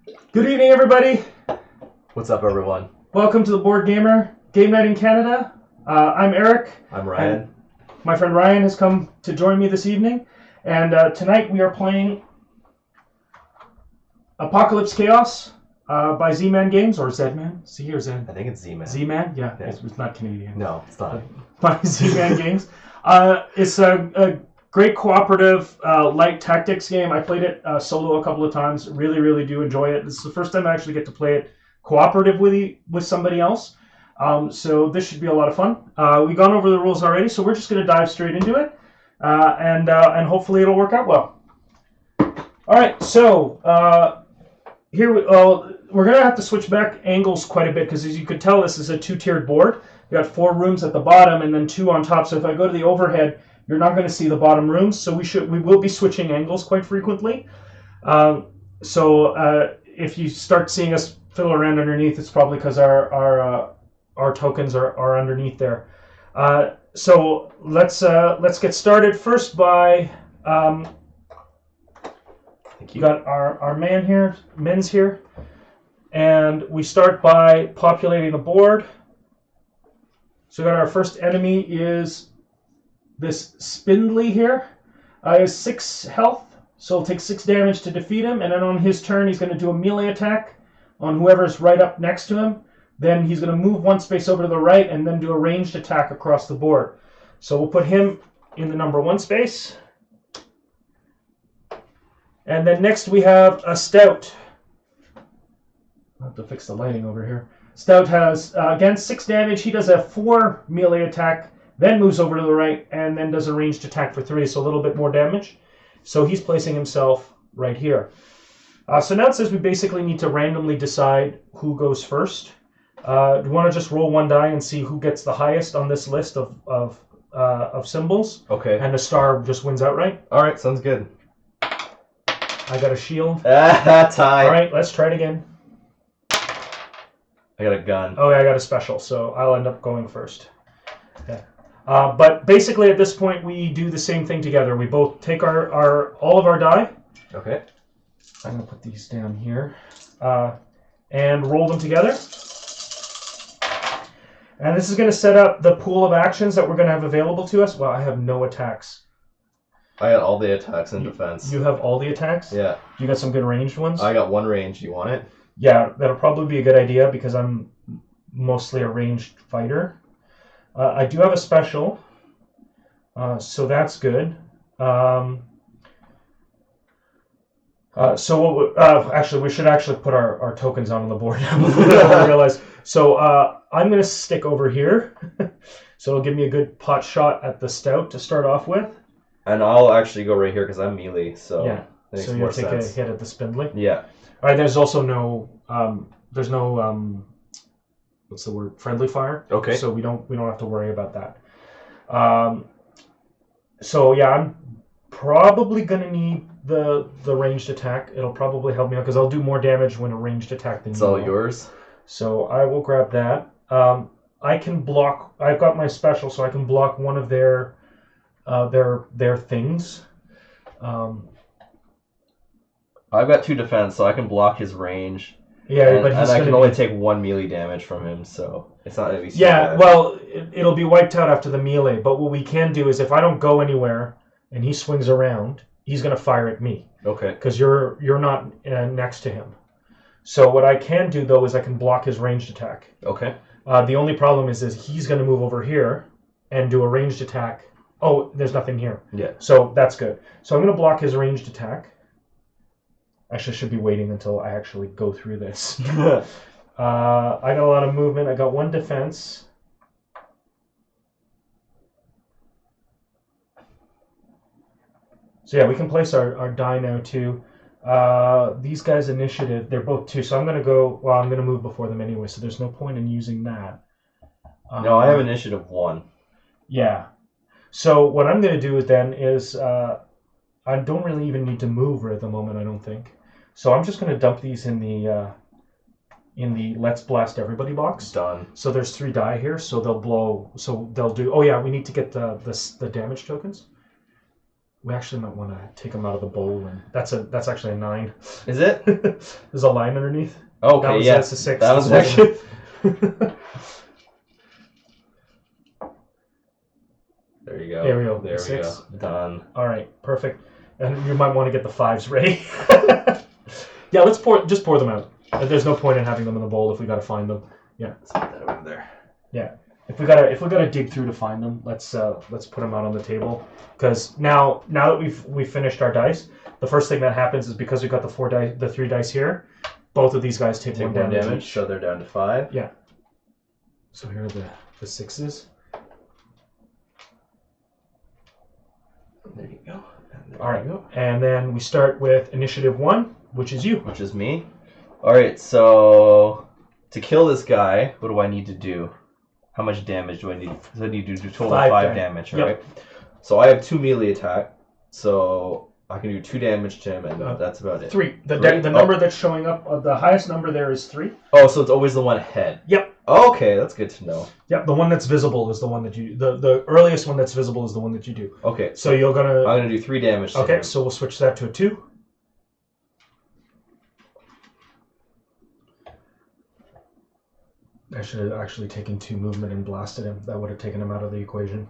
Good evening, everybody. What's up, everyone? Welcome to the Board Gamer Game Night in Canada. I'm Eric. I'm Ryan. My friend Ryan has come to join me this evening. And tonight we are playing Apocalypse Chaos by Z-Man Games, or Z-Man? Z or Z? I think it's Z-Man. Z-Man? Yeah. It's not Canadian. No, it's not. By Z-Man Games. It's a great cooperative, light tactics game. I played it solo a couple of times. Really, really do enjoy it. This is the first time I actually get to play it cooperatively with somebody else. So this should be a lot of fun. We've gone over the rules already, so we're just going to dive straight into it. And hopefully it'll work out well. All right, so here we're going to have to switch back angles quite a bit because, as you could tell, this is a two-tiered board. We got 4 rooms at the bottom and then 2 on top. So if I go to the overhead, you're not going to see the bottom rooms. So we will be switching angles quite frequently. If you start seeing us fiddle around underneath, it's probably because our tokens are underneath there. So let's get started first by you got our men's here, and we start by populating the board. So we got our first enemy is this Spindly here. He has 6 health, so it'll take 6 damage to defeat him, and then on his turn he's going to do a melee attack on whoever's right up next to him. Then he's going to move 1 space over to the right and then do a ranged attack across the board. So we'll put him in the number 1 space. And then next we have a Stout. I'll have to fix the lighting over here. Stout has, again, 6 damage. He does a 4 melee attack, then moves over to the right, and then does a ranged attack for 3, so a little bit more damage. So he's placing himself right here. So now it says we basically need to randomly decide who goes first. Do you want to just roll 1 die and see who gets the highest on this list of symbols? Okay. And the star just wins outright? All right, sounds good. I got a shield. Tie. All right, let's try it again. I got a gun. Oh, yeah, I got a special, so I'll end up going first. Okay. But basically, at this point, we do the same thing together. We both take all of our die. Okay. I'm going to put these down here. And roll them together. And this is going to set up the pool of actions that we're going to have available to us. Well, I have no attacks. I got all the attacks and defense. You have all the attacks? Yeah. You got some good ranged ones? I got 1 range. You want it? Yeah, that'll probably be a good idea because I'm mostly a ranged fighter. I do have a special, so that's good. Actually, we should actually put our tokens on the board now before I realize. So I'm going to stick over here. So it'll give me a good pot shot at the Stout to start off with. And I'll actually go right here because I'm melee, so yeah. it makes So more you'll take sense. a hit at the Spindly? Yeah. All right, there's also no, what's the word? Friendly fire. Okay. So we don't have to worry about that. So yeah, I'm probably gonna need the ranged attack. It'll probably help me out because I'll do more damage when a ranged attack than It's you all will. yours. So I will grab that. I can block. I've got my special, so I can block one of their things. I've got 2 defense, so I can block his range. Yeah, but he's and I gonna can only take 1 melee damage from him, so it's not going to be so bad. Well, it'll be wiped out after the melee. But what we can do is, if I don't go anywhere and he swings around, he's going to fire at me. Okay. Because you're not next to him. So what I can do though is I can block his ranged attack. Okay. The only problem is he's going to move over here and do a ranged attack. Oh, there's nothing here. Yeah. So that's good. So I'm going to block his ranged attack. Actually, I should be waiting until I actually go through this. I got a lot of movement. I got 1 defense. So yeah, we can place our die now too. These guys' initiative, they're both 2. So I'm going to move before them anyway, so there's no point in using that. No, I have initiative 1. Yeah. So what I'm going to do then is I don't really even need to move right at the moment, I don't think. So I'm just going to dump these in the Let's Blast Everybody box. Done. So there's 3 die here, so they'll blow. So they'll do. Oh yeah, we need to get the damage tokens. We actually might want to take him out of the bowl, and that's actually a 9. Is it? There's a line underneath. Okay, yeah. That's a 6. That was actually... There you go. There we go. There 6. we go. Done. All right, perfect. And you might want to get the 5s ready. Yeah, just pour them out. There's no point in having them in the bowl if we got to find them. Yeah. Let's put that over there. Yeah. If we gotta dig through to find them, let's put them out on the table. Because now that we've finished our dice, the first thing that happens is because we got the 3 dice here, both of these guys take 1 damage each. So they're down to 5. Yeah. So here are the 6s. There you go. All right. And then we start with initiative 1, which is you. Which is me. All right. So to kill this guy, what do I need to do? How much damage do I need? So I need to do total 5 damage, right? Yep. So I have 2 melee attack, so I can do 2 damage to him, and that's about it. 3. The number that's showing up, the highest number there is 3. Oh, so it's always the one ahead. Yep. Okay, that's good to know. Yep. The one that's visible is the one that you. The earliest one that's visible is the one that you do. Okay. So I'm gonna do 3 damage. To him. So we'll switch that to a 2. I should have actually taken 2 movement and blasted him. That would have taken him out of the equation.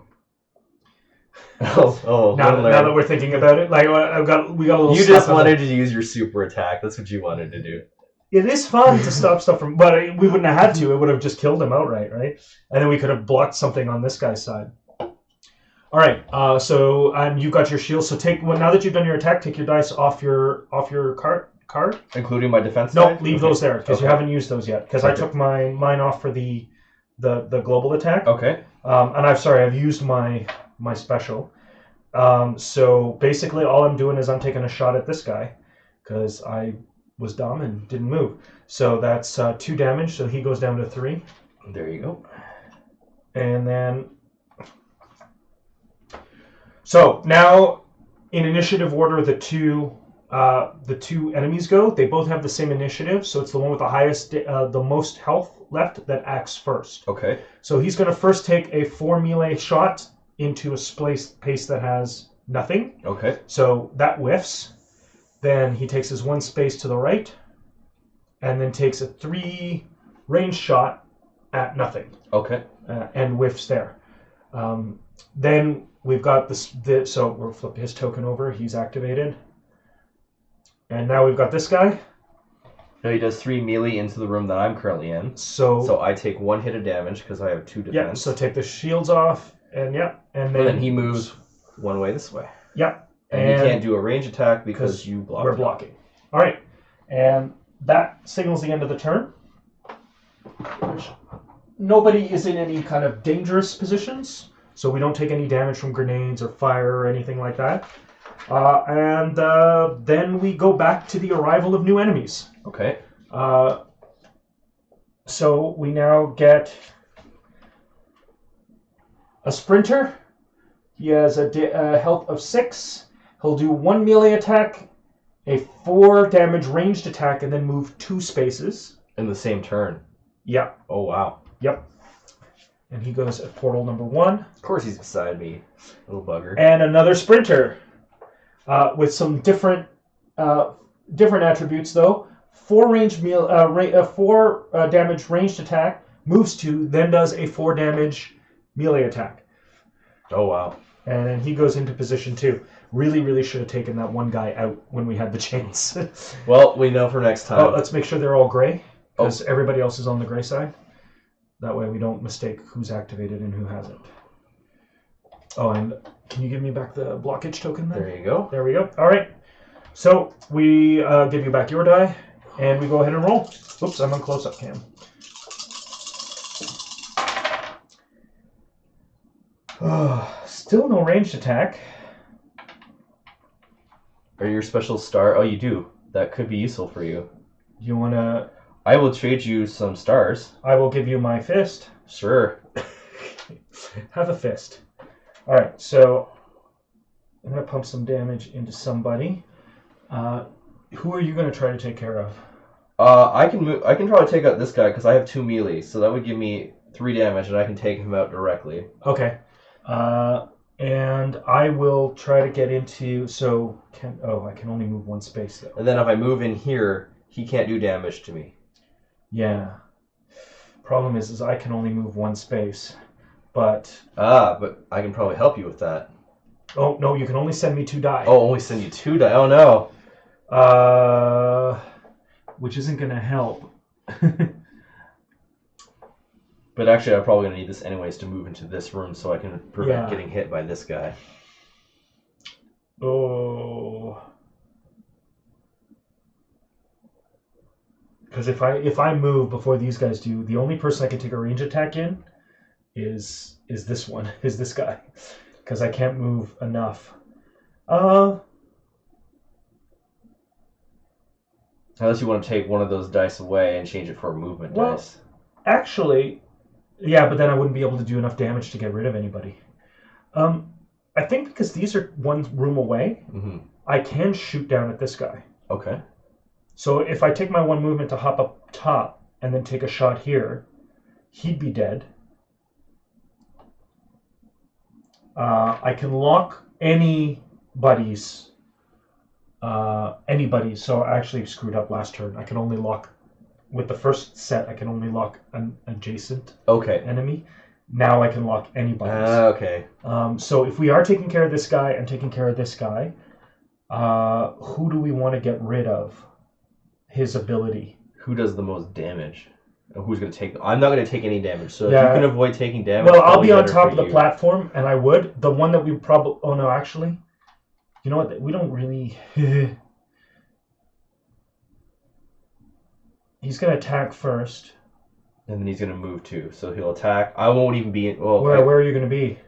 Now that we're thinking about it, like we got a little. You just wanted to use your super attack. That's what you wanted to do. It is fun to stop stuff from, but we wouldn't have had to. It would have just killed him outright, right? And then we could have blocked something on this guy's side. All right. So you've got your shield. So now that you've done your attack, take your dice off your card, including my defense. No, leave those there because you haven't used those yet. Because I took mine off for the global attack. Okay. And I've used my special. So basically, all I'm doing is I'm taking a shot at this guy because I was dumb and didn't move. So that's 2 damage. So he goes down to 3. There you go. And then, so now in initiative order, the two enemies go. They both have the same initiative. So it's the one with the highest, the most health left that acts first. Okay. So he's going to first take a 4 melee shot into a space that has nothing. Okay. So that whiffs. Then he takes his 1 space to the right, and then takes a 3 range shot at nothing. Okay. And whiffs there. Then we've got so we'll flip his token over. He's activated. And now we've got this guy. Now he does 3 melee into the room that I'm currently in. So I take 1 hit of damage because I have 2 defense. Yeah, so take the shields off, and and then he moves 1 way this way. Yep. And you can't do a range attack because you block. We're blocking. All right. And that signals the end of the turn. Nobody is in any kind of dangerous positions, so we don't take any damage from grenades or fire or anything like that. And then we go back to the arrival of new enemies. Okay. So we now get a sprinter. He has a health of 6. He'll do 1 melee attack, a 4 damage ranged attack, and then move 2 spaces. In the same turn? Yep. Oh, wow. Yep. And he goes at portal number 1. Of course he's beside me, little bugger. And another sprinter with some different attributes, though. 4 damage ranged attack, moves 2, then does a 4 damage melee attack. Oh, wow. And then he goes into position 2. Really, really should have taken that one guy out when we had the chains. Well, we know for next time. Let's make sure they're all gray, because everybody else is on the gray side. That way we don't mistake who's activated and who hasn't. Oh, and can you give me back the blockage token then? There you go. There we go. All right. So we give you back your die, and we go ahead and roll. Oops, I'm on close-up cam. Still no ranged attack. Are your special star? Oh, you do. That could be useful for you. You want to... I will trade you some stars. I will give you my fist. Sure. Have a fist. All right, so I'm going to pump some damage into somebody. Who are you going to try to take care of? I can try to take out this guy because I have 2 melee, so that would give me 3 damage, and I can take him out directly. Okay. And I will try to get into. So I can only move one space though. And then if I move in here, he can't do damage to me. Yeah. Problem is I can only move one space, but but I can probably help you with that. Oh no, you can only send me 2 die. Oh, only send you 2 die. Oh no. Which isn't gonna help. But actually, I'm probably gonna need this anyways to move into this room so I can prevent getting hit by this guy. Oh. Because if I move before these guys do, the only person I can take a range attack in is this one, is this guy. Because I can't move enough. Unless you want to take one of those dice away and change it for a movement dice. Actually, yeah, but then I wouldn't be able to do enough damage to get rid of anybody. I think because these are one room away, I can shoot down at this guy. Okay. So if I take my 1 movement to hop up top and then take a shot here, he'd be dead. I can lock anybody's. So I actually screwed up last turn. I can only lock with the first set. I can only lock an adjacent enemy. Now I can lock anybody's. Okay. So if we are taking care of this guy and taking care of this guy, who do we want to get rid of? His ability. Who does the most damage? Who's going to take... I'm not going to take any damage, so if you can avoid taking damage... Well, I'll be on top of the platform, and I would. The one that we probably... Oh, no, actually... You know what? We don't really... He's going to attack first. And then he's going to move too, so he'll attack. I won't even be... Well, where are you going to be?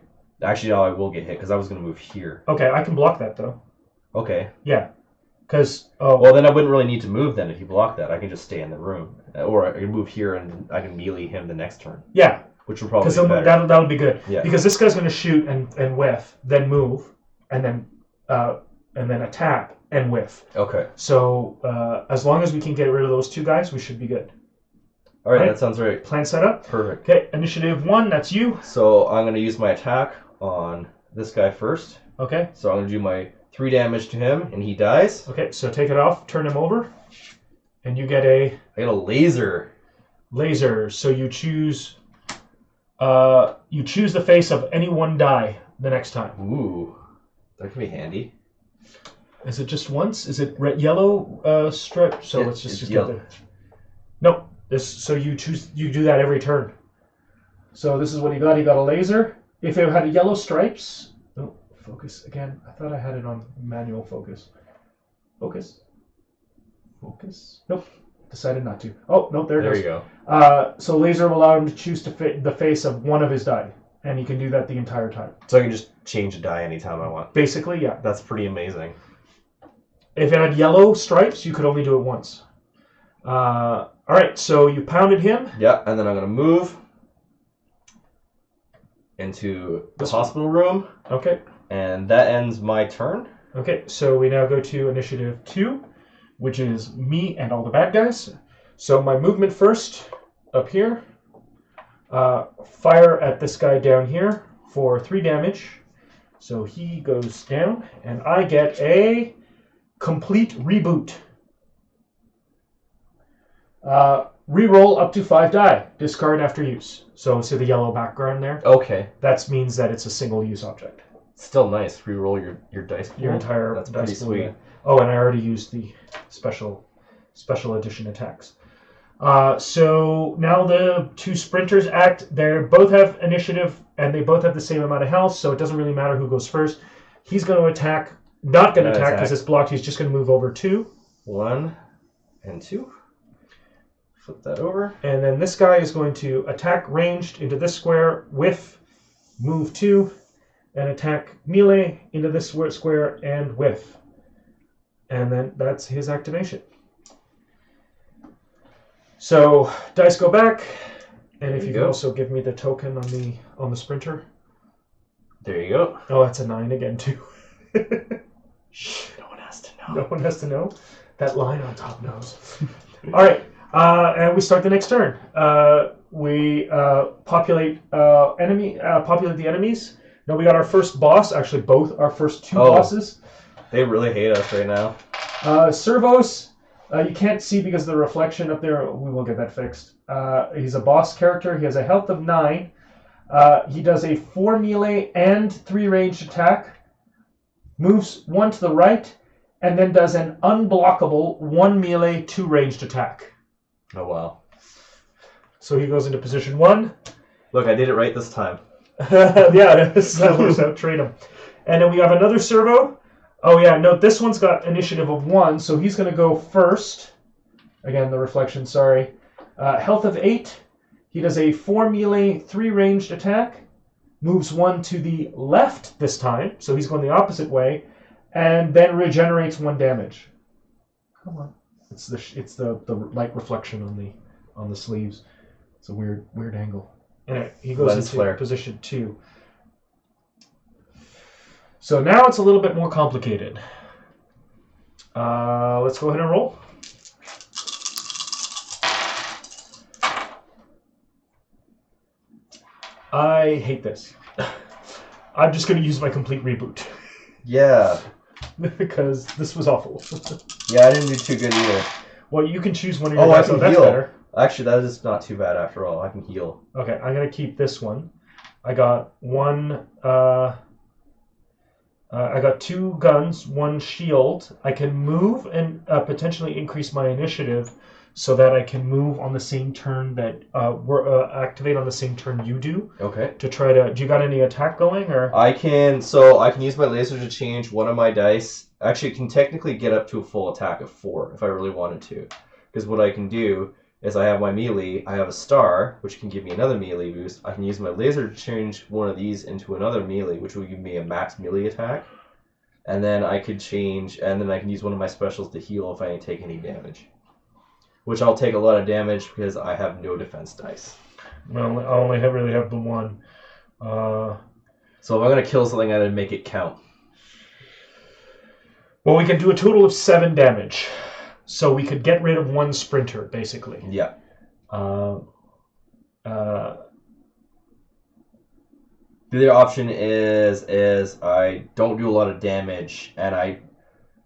Actually, no, I will get hit, because I was going to move here. Okay, I can block that, though. Okay. Yeah. Because... Well, then I wouldn't really need to move then if you block that. I can just stay in the room. Or I can move here and I can melee him the next turn. Yeah. Which would probably be better. Because that'll be good. Yeah. Because this guy's going to shoot and whiff, then move, and then attack and whiff. Okay. So as long as we can get rid of those 2 guys, we should be good. All right, that sounds right. Plan set up? Perfect. Okay, initiative 1, that's you. So I'm going to use my attack on this guy first. Okay. So I'm going to do my 3 damage to him, and he dies. Okay, so take it off, turn him over, and you get a... I get a laser. Laser. So you choose the face of any 1 die the next time. Ooh, that can be handy. Is it just once? Is it yellow strip? So let's just get there. Nope. So you do that every turn. So this is what he got. He got a laser. If it had yellow stripes... Oh, focus again. I thought I had it on manual focus. Focus. Nope. Decided not to. Oh, nope, there it goes. There you go. So laser will allow him to choose the face of one of his die. And he can do that the entire time. So I can just change a die anytime I want. Basically, yeah. That's pretty amazing. If it had yellow stripes, you could only do it once. All right, so you pounded him. Yeah, and then I'm going to move into the hospital room. Okay. And that ends my turn. Okay, so we now go to initiative 2, which is me and all the bad guys. So my movement first, up here. Fire at this guy down here for 3 damage. So he goes down, and I get a complete reboot. Reroll up to 5 die. Discard after use. So see the yellow background there? Okay. That means that it's a single-use object. Still nice. Reroll your dice pool. Your entire That's dice pretty pool sweet. there. Oh, and I already used the special edition attacks. So now the 2 sprinters act. They both have initiative, and they both have the same amount of health, so it doesn't really matter who goes first. He's going to attack. Not going to attack because it's blocked. He's just going to move over 2. 1 and 2. Flip that over. And then this guy is going to attack ranged into this square, whiff, move 2, and attack melee into this square and whiff. And then that's his activation. So dice go back, and if you can also give me the token on the sprinter. There you go. Oh, that's a 9 again too. Shh, no one has to know. No one has to know. That line on top knows. All right, and we start the next turn. We populate the enemies. No, we got our first boss. Actually, both our first two bosses. They really hate us right now. Servos, you can't see because of the reflection up there. We will get that fixed. He's a boss character. He has a health of 9. He does a 4 melee and 3 ranged attack. Moves 1 to the right, and then does an unblockable 1 melee, 2 ranged attack. Oh, wow. So he goes into position 1. Look, I did it right this time. Yeah, that works out. Trade him. And then we have another servo. Oh, yeah, note this one's got initiative of 1, so he's going to go first. Again, the reflection, sorry. Health of 8. He does a 4 melee, 3 ranged attack. Moves 1 to the left this time, so he's going the opposite way, and then regenerates 1 damage. Come on, it's the light reflection on the sleeves. It's a weird angle. Anyway, he goes into position 2. So now it's a little bit more complicated. Let's go ahead and roll. I hate this. I'm just going to use my complete reboot. Yeah. Because this was awful. Yeah, I didn't do too good either. Well, you can choose one of your dice. I can heal. Better. Actually, that is not too bad after all. I can heal. Okay, I'm going to keep this one. I got one... I got 2 guns, 1 shield. I can move and potentially increase my initiative so that I can move on the same turn that activate on the same turn you do. Okay. To try to... Do you got any attack going, or...? I can use my laser to change one of my dice. Actually, it can technically get up to a full attack of 4 if I really wanted to. Because what I can do is I have my melee, I have a star, which can give me another melee boost. I can use my laser to change one of these into another melee, which will give me a max melee attack. And then I could use one of my specials to heal if I take any damage. Which I'll take a lot of damage because I have no defense dice. Well, I only really have the 1. So if I'm going to kill something, I gotta make it count. Well, we can do a total of 7 damage. So we could get rid of 1 sprinter, basically. Yeah. The other option is I don't do a lot of damage and I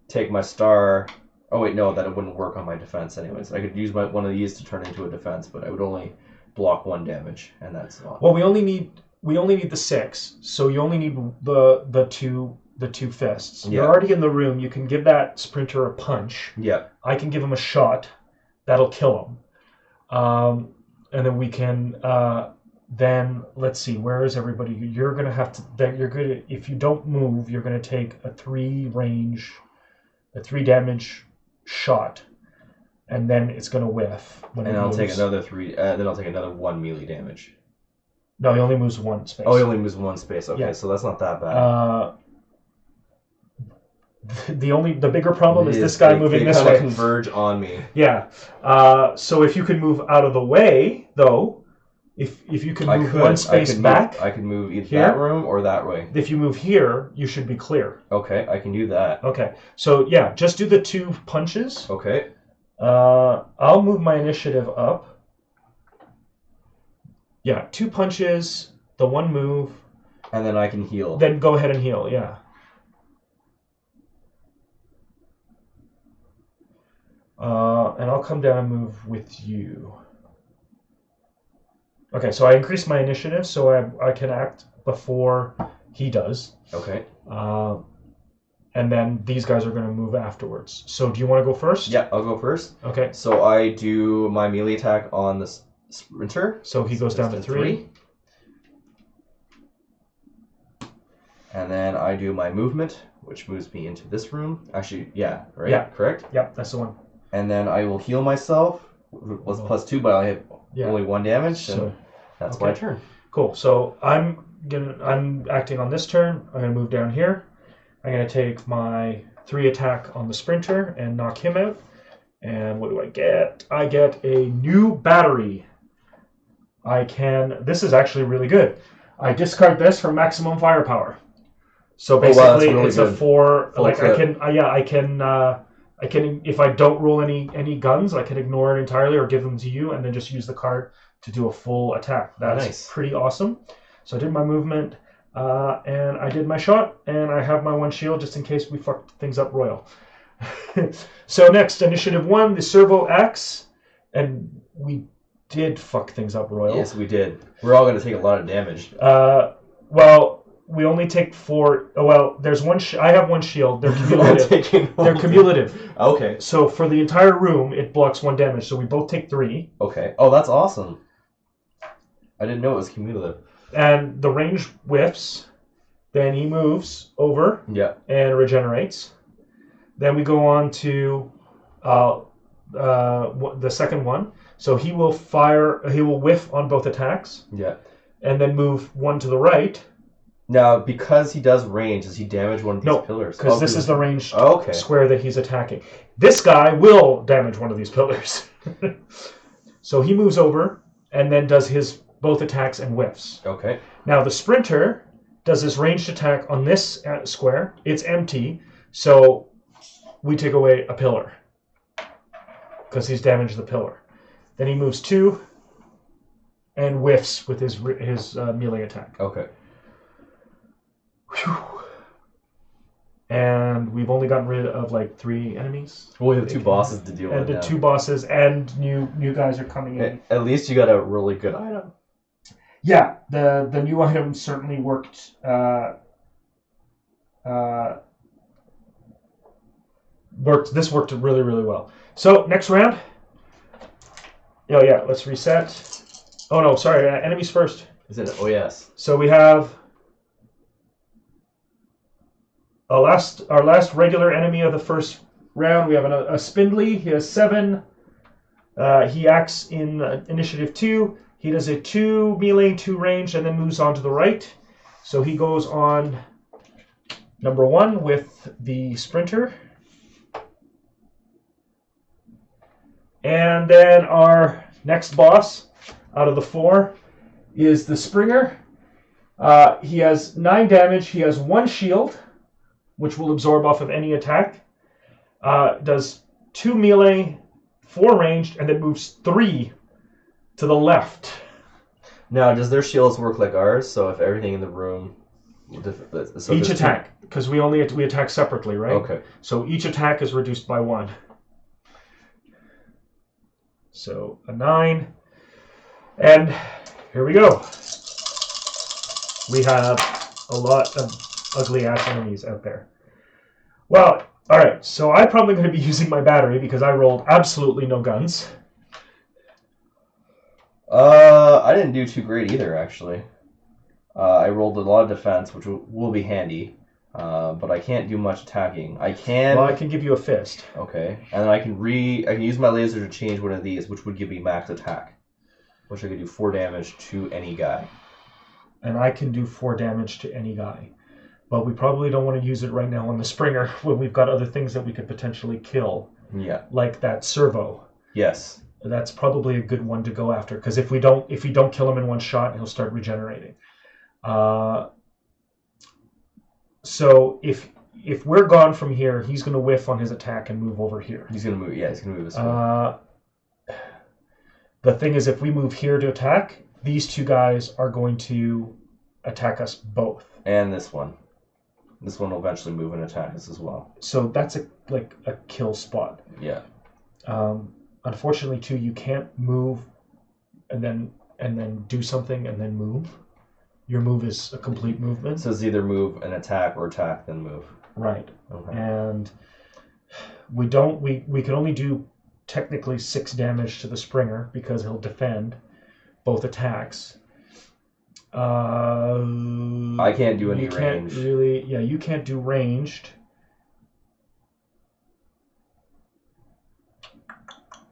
take my star. Oh wait, no, that wouldn't work on my defense anyways. I could use one of these to turn into a defense, but I would only block 1 damage, and that's all. Well, we only need the 6, so you only need the two fists. Yeah. You're already in the room. You can give that sprinter a punch. Yeah. I can give him a shot. That'll kill him. And then we can. Then let's see. Where is everybody? You're gonna have to. If you don't move, you're gonna take a 3 damage shot, and then it's gonna whiff. And I'll take another 3. Then I'll take another 1 melee damage. No, he only moves 1 space. Oh, he only moves 1 space. Okay, yeah. So that's not that bad. The bigger problem is this guy moving this way. They kind of converge on me. Yeah. So if you can move out of the way, though, if you can move 1 space back, I can move either that room or that way. If you move here, you should be clear. Okay, I can do that. Okay. So yeah, just do the 2 punches. Okay. I'll move my initiative up. Yeah, 2 punches, the 1 move. And then I can heal. Then go ahead and heal, yeah. And I'll come down and move with you. Okay, so I increased my initiative, so I can act before he does. Okay. And then these guys are going to move afterwards. So do you want to go first? Yeah, I'll go first. Okay. So I do my melee attack on the sprinter. So he goes down to 3. And then I do my movement, which moves me into this room. Actually, yeah, right? Yeah. Correct? Yeah, that's the one. And then I will heal myself with +2, but I have only 1 damage, so that's my turn. Cool. So I'm acting on this turn. I'm gonna move down here. I'm gonna take my 3 attack on the sprinter and knock him out. And what do I get? I get a new battery. This is actually really good. I discard this for maximum firepower. So basically, it's a 4. Like I can, if I don't roll any guns, I can ignore it entirely or give them to you, and then just use the card to do a full attack. That's pretty awesome. So I did my movement. And I did my shot, and I have my 1 shield just in case we fucked things up royal. So next, Initiative 1, the Servo X, and we did fuck things up royal. Yes, we did. We're all going to take a lot of damage. Well, we only take 4. Well, there's one. I have 1 shield. They're cumulative. They're cumulative. Okay. So for the entire room, it blocks 1 damage. So we both take 3. Okay. Oh, that's awesome. I didn't know it was cumulative. And the range whiffs. Then he moves over. Yeah. And regenerates. Then we go on to the second one. So he will fire. He will whiff on both attacks. Yeah. And then move 1 to the right. Now, because he does range, does he damage one of these pillars? No, because this is the ranged square that he's attacking. This guy will damage one of these pillars. So he moves over and then does his both attacks and whiffs. Okay. Now the sprinter does his ranged attack on this square. It's empty, so we take away a pillar because he's damaged the pillar. Then he moves 2 and whiffs with his melee attack. Okay. Whew. And we've only gotten rid of like 3 enemies. Well, we have 2 bosses to deal with. And the 2 bosses and new guys are coming in. At least you got a really good item. Yeah, the new item certainly worked. This worked really, really well. So next round. Oh yeah, let's reset. Oh no, sorry, enemies first. Is it? Oh yes. So we have our last regular enemy of the first round. We have a Spindly. He has 7. He acts in initiative 2. He does a 2 melee, 2 range, and then moves on to the right. So he goes on number 1 with the Sprinter. And then our next boss out of the 4 is the Springer. He has 9 damage. He has 1 shield, which will absorb off of any attack. Does 2 melee, 4 ranged, and then moves 3 to the left. Now, does their shields work like ours? So if everything in the room... So each attack, because we attack separately, right? Okay. So each attack is reduced by 1. So a 9. And here we go. We have a lot of ugly-ass enemies out there. Well, alright, so I'm probably going to be using my battery because I rolled absolutely no guns. I didn't do too great either, actually. I rolled a lot of defense, which will be handy, but I can't do much attacking. I can... Well, I can give you a fist. Okay, and then I can use my laser to change one of these, which would give me max attack, which I could do 4 damage to any guy. And I can do 4 damage to any guy. But we probably don't want to use it right now on the Springer when we've got other things that we could potentially kill. Yeah. Like that Servo. Yes. That's probably a good one to go after, because if we don't kill him in one shot, he'll start regenerating. So if we're gone from here, he's going to whiff on his attack and move over here. He's going to move. Yeah, he's going to move this way. The thing is, if we move here to attack, these 2 guys are going to attack us both. And this one. This one will eventually move and attack us as well. So that's a kill spot. Yeah. Unfortunately, too, you can't move and then do something and then move. Your move is a complete movement. So it's either move and attack or attack then move. Right. Okay. And we can only do technically 6 damage to the Springer because he'll defend both attacks. I can't do any range. You can't do ranged.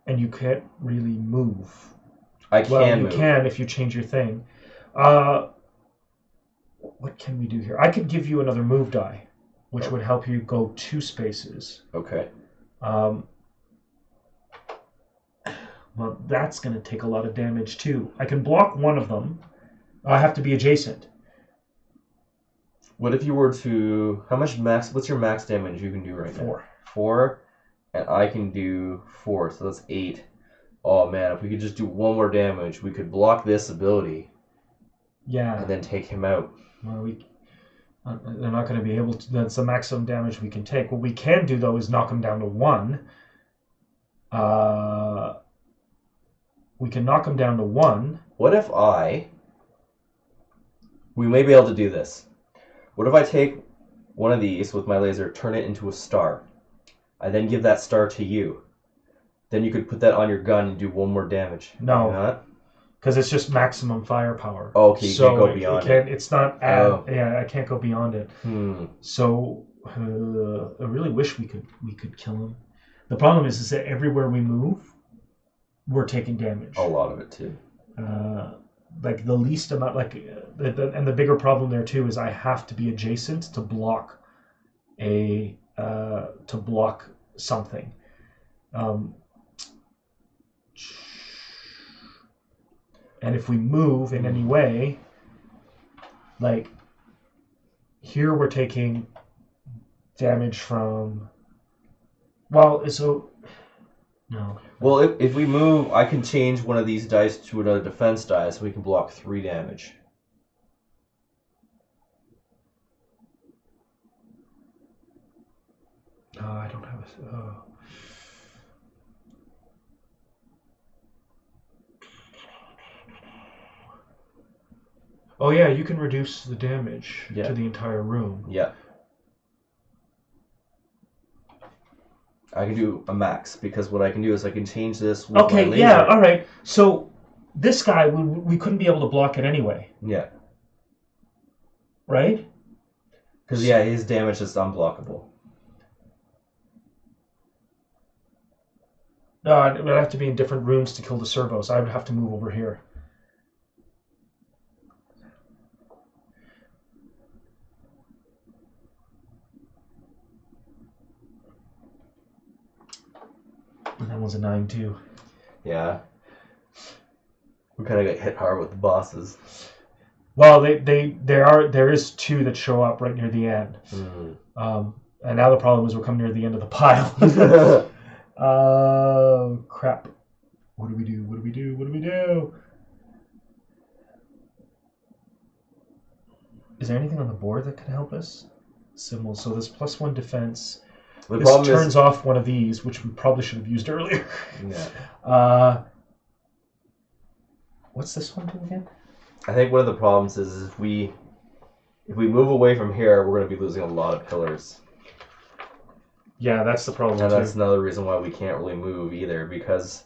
And you can't really move. You can if you change your thing. What can we do here? I could give you another move die, which would help you go 2 spaces. Okay. Well, that's going to take a lot of damage too. I can block one of them. I have to be adjacent. What if you were to... What's your max damage you can do right now? 4. 4? And I can do 4, so that's 8. Oh man, if we could just do 1 more damage, we could block this ability. Yeah. And then take him out. Well, They're not going to be able to. That's the maximum damage we can take. What we can do though is knock them down to 1. We can knock them down to 1. What if we may be able to do this. What if I take one of these with my laser, turn it into a star? I then give that star to you. Then you could put that on your gun and do 1 more damage. No. Because it's just maximum firepower. Oh, okay, you can't go beyond it. It's not yeah, I can't go beyond it. So I really wish we could kill him. The problem is that everywhere we move, we're taking damage. A lot of it too. Like the least amount, and the bigger problem there too is I have to be adjacent to block something. And if we move in any way, like here we're taking damage from. Well, so no. Well, if we move, I can change one of these dice to another defense die, so we can block 3 damage. I don't have a. Oh yeah, you can reduce the damage to the entire room. Yeah. I can do a max, because what I can do is I can change this with my laser. Yeah, alright. So this guy, we couldn't be able to block it anyway. Yeah. Right? Because, yeah, his damage is unblockable. No, I'd have to be in different rooms to kill the servos. I would have to move over here. And that one's a 9 too. Yeah. We kind of got hit hard with the bosses. Well, there is 2 that show up right near the end. And now the problem is we're coming near the end of the pile. Crap. What do we do? What do we do? What do we do? Is there anything on the board that could help us? Symbols. So this +1 defense. This turns off one of these, which we probably should have used earlier. Yeah. What's this one do again? I think one of the problems is if we move away from here, we're going to be losing a lot of pillars. Yeah, that's the problem. And that's another reason why we can't really move either, because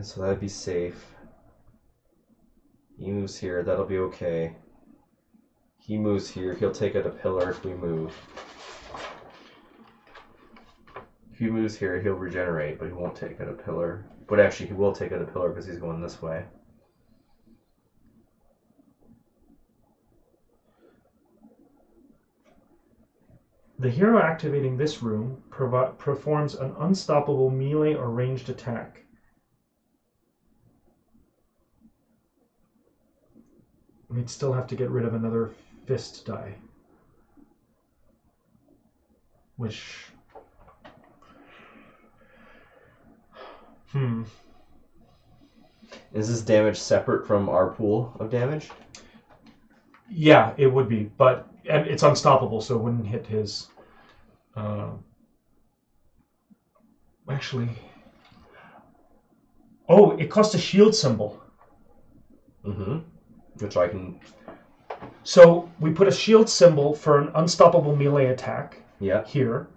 so that'd be safe. He moves here, that'll be okay. He moves here, he'll take out a pillar if we move. If he moves here, he'll regenerate, but he won't take out a pillar. But actually, he will take out a pillar because he's going this way. The hero activating this room performs an unstoppable melee or ranged attack. We'd still have to get rid of another fist die. Which... Is this damage separate from our pool of damage? Yeah, it would be, but it's unstoppable, so it wouldn't hit his... Actually... Oh, it costs a shield symbol. Which I can... So, we put a shield symbol for an unstoppable melee attack. Yeah. Here.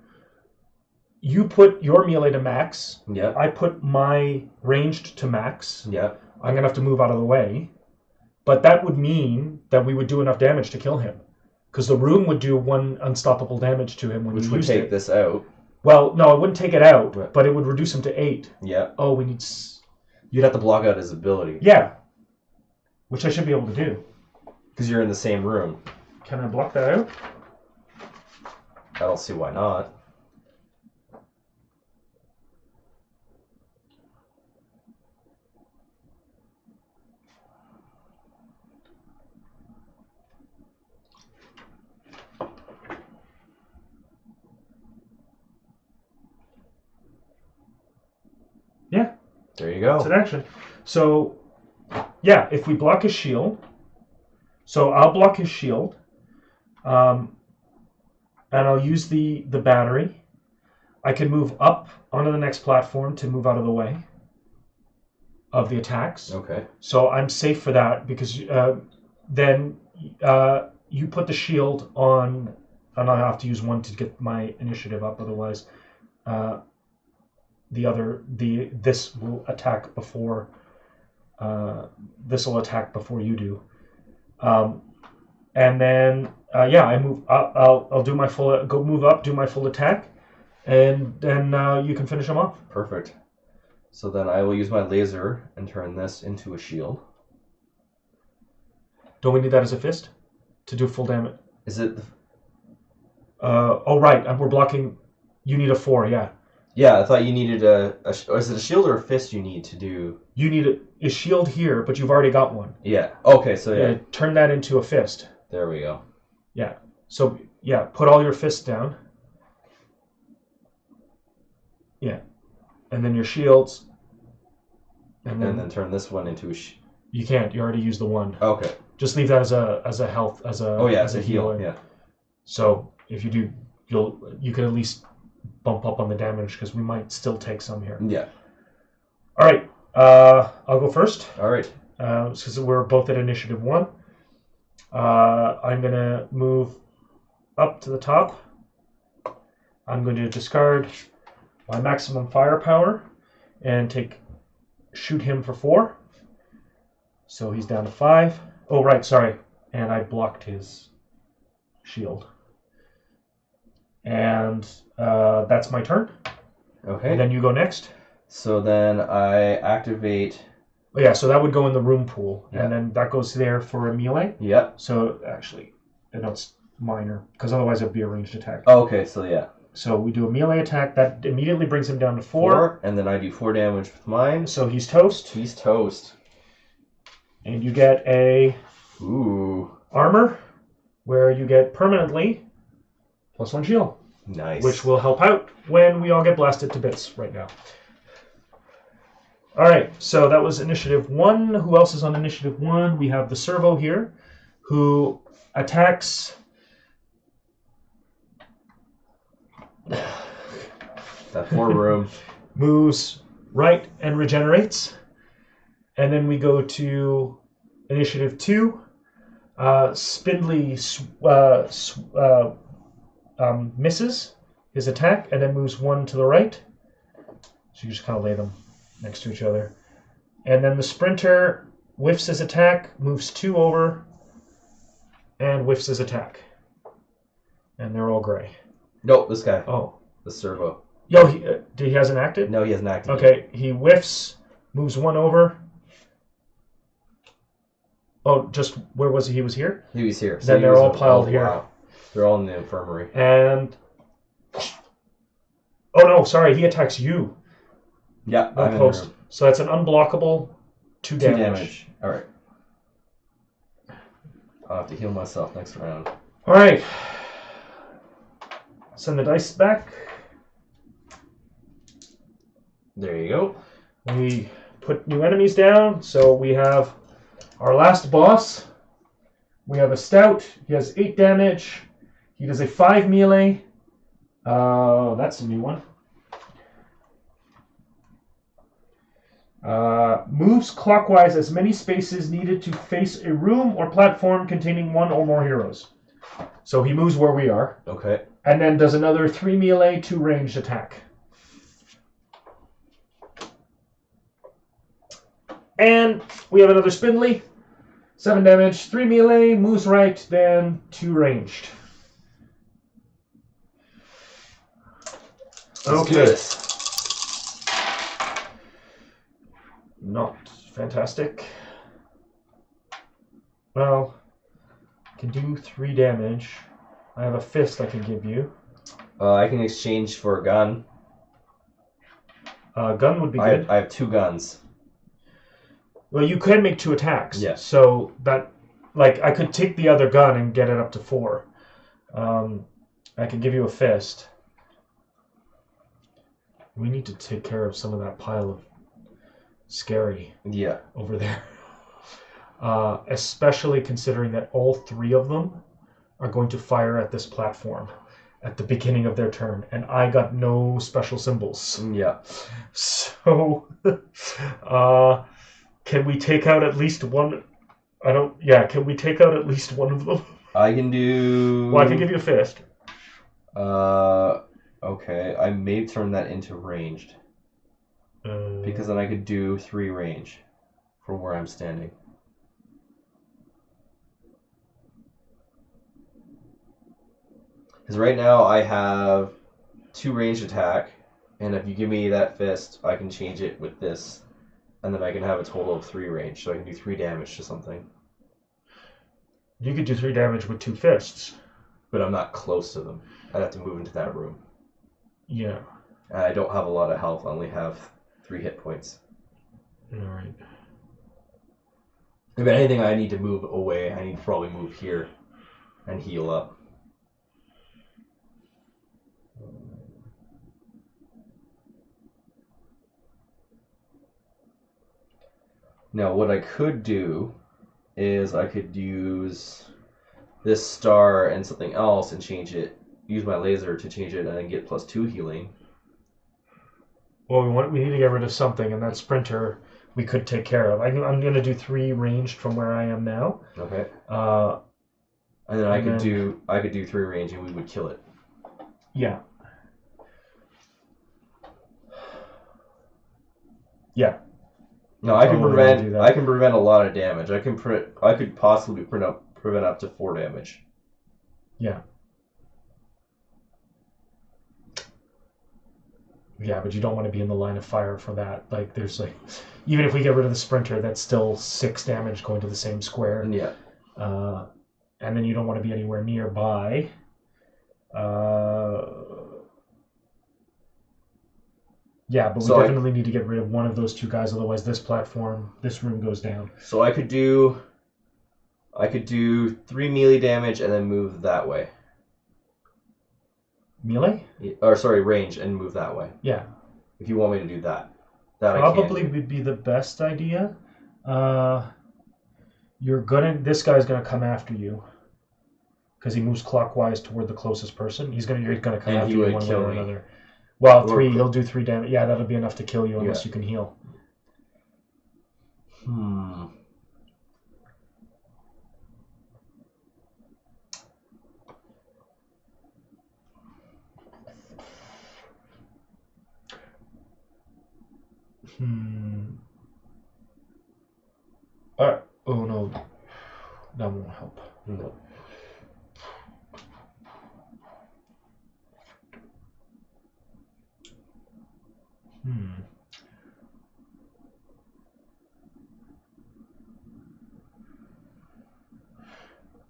You put your melee to max. Yeah. I put my ranged to max. Yeah. I'm going to have to move out of the way. But that would mean that we would do enough damage to kill him. Because the room would do 1 unstoppable damage to him when you used it. Which would take this out. Well, no, it wouldn't take it out, right. But it would reduce him to 8. Yeah. Oh, we need... You'd have to block out his ability. Yeah. Which I should be able to do. Because you're in the same room. Can I block that out? I don't see why not. Yeah. There you go. It's an action. So Yeah, if we block his shield, so I'll block his shield, and I'll use the battery. I can move up onto the next platform to move out of the way of the attacks. Okay. So I'm safe for that because then you put the shield on, and I have to use one to get my initiative up. Otherwise, this will attack before. This will attack before you do. And then I move. I'll do my full. Go move up. Do my full attack, and then you can finish him off. Perfect. So then I will use my laser and turn this into a shield. Don't we need that as a fist to do full damage? Is it? Oh right, and we're blocking. You need a 4, yeah. Yeah, I thought you needed is it a shield or a fist you need to do? You need a shield here, but you've already got one. Yeah. Okay, so yeah. Turn that into a fist. There we go. Yeah. So yeah, put all your fists down. Yeah. And then your shields. And then turn this one into a You can't. You already used the one. Okay. Just leave that as a health as a as a heal. Yeah. So if you do, you can at least bump up on the damage because we might still take some here. Yeah. All right. I'll go first. All right. Because we're both at initiative 1. I'm gonna move up to the top. I'm going to discard my maximum firepower and shoot him for 4. So he's down to 5. Oh, right, sorry. And I blocked his shield. And that's my turn. Okay. And then you go next. So then I activate... Oh, yeah, so that would go in the room pool. Yeah. And then that goes there for a melee. Yep. So actually, it's minor, because otherwise it would be a ranged attack. Oh, okay, so yeah. So we do a melee attack. That immediately brings him down to 4. And then I do 4 damage with mine. So he's toast. He's toast. And you get a armor, where you get permanently +1 shield. Nice. Which will help out when we all get blasted to bits right now. All right, so that was initiative 1. Who else is on initiative 1? We have the servo here, who attacks... that 4 room. Moves right and regenerates. And then we go to initiative 2. Spindly misses his attack and then moves 1 to the right. So you just kind of lay them next to each other. And then the sprinter whiffs his attack, moves 2 over, and whiffs his attack. And they're all gray. No, this guy. Oh. The servo. Yo, he hasn't acted? No, he hasn't acted. Okay, he whiffs, moves 1 over. Oh, just where was he? He was here? He was here. Then they're all piled here. Wow. They're all in the infirmary. And... Oh, no, sorry. He attacks you. Yeah, I'm post. So that's an unblockable 2 damage. All right. I'll have to heal myself next round. All right. Send the dice back. There you go. We put new enemies down. So we have our last boss. We have a stout. He has 8 damage. He does a 5 melee. That's a new one. Moves clockwise as many spaces needed to face a room or platform containing 1 or more heroes. So he moves where we are. Okay. And then does another 3 melee, 2 ranged attack. And we have another spindly. 7 damage, 3 melee, moves right, then 2 ranged. Okay. Not fantastic. Well, can do 3 damage. I have a fist I can give you. I can exchange for a gun. Gun would be good. I have 2 guns. Well, you could make 2 attacks. Yes. So that, I could take the other gun and get it up to 4. I could give you a fist. We need to take care of some of that pile of scary. Yeah. Over there. especially considering that all three of them are going to fire at this platform at the beginning of their turn, and I got no special symbols. Yeah. So, can we take out at least one? Can we take out at least one of them? I can do. Well, I can give you a fist. Okay. I may turn that into ranged. Because then I could do 3 range from where I'm standing. Because right now I have 2 ranged attack, and if you give me that fist, I can change it with this, and then I can have a total of 3 range, so I can do 3 damage to something. You could do 3 damage with 2 fists. But I'm not close to them. I'd have to move into that room. Yeah. And I don't have a lot of health, I only have 3 hit points. Alright. If anything, I need to move away. I need to probably move here and heal up. Now, what I could do is I could use this star and something else and change it. Use my laser to change it and then get +2 healing. Well, we need to get rid of something, and that sprinter we could take care of. I'm going to do 3 ranged from where I am now. Okay. And then I could do 3 range and we would kill it. Yeah. Yeah. No, I can prevent a lot of damage. I could possibly prevent up to 4 damage. Yeah. Yeah, but you don't want to be in the line of fire for that. Like, there's like, even if we get rid of the sprinter, that's still 6 damage going to the same square. Yeah. And then you don't want to be anywhere nearby. Yeah, but we definitely need to get rid of one of those 2 guys, otherwise this room goes down. So I could do 3 melee damage and then move that way. Melee? Or sorry, range and move that way. Yeah. If you want me to do that. Probably would be the best idea. This guy's gonna come after you. Because he moves clockwise toward the closest person. You're gonna come after you one way or another. Well, he'll do 3 damage. Yeah, that'll be enough to kill you unless you can heal. Oh no, that won't help. No.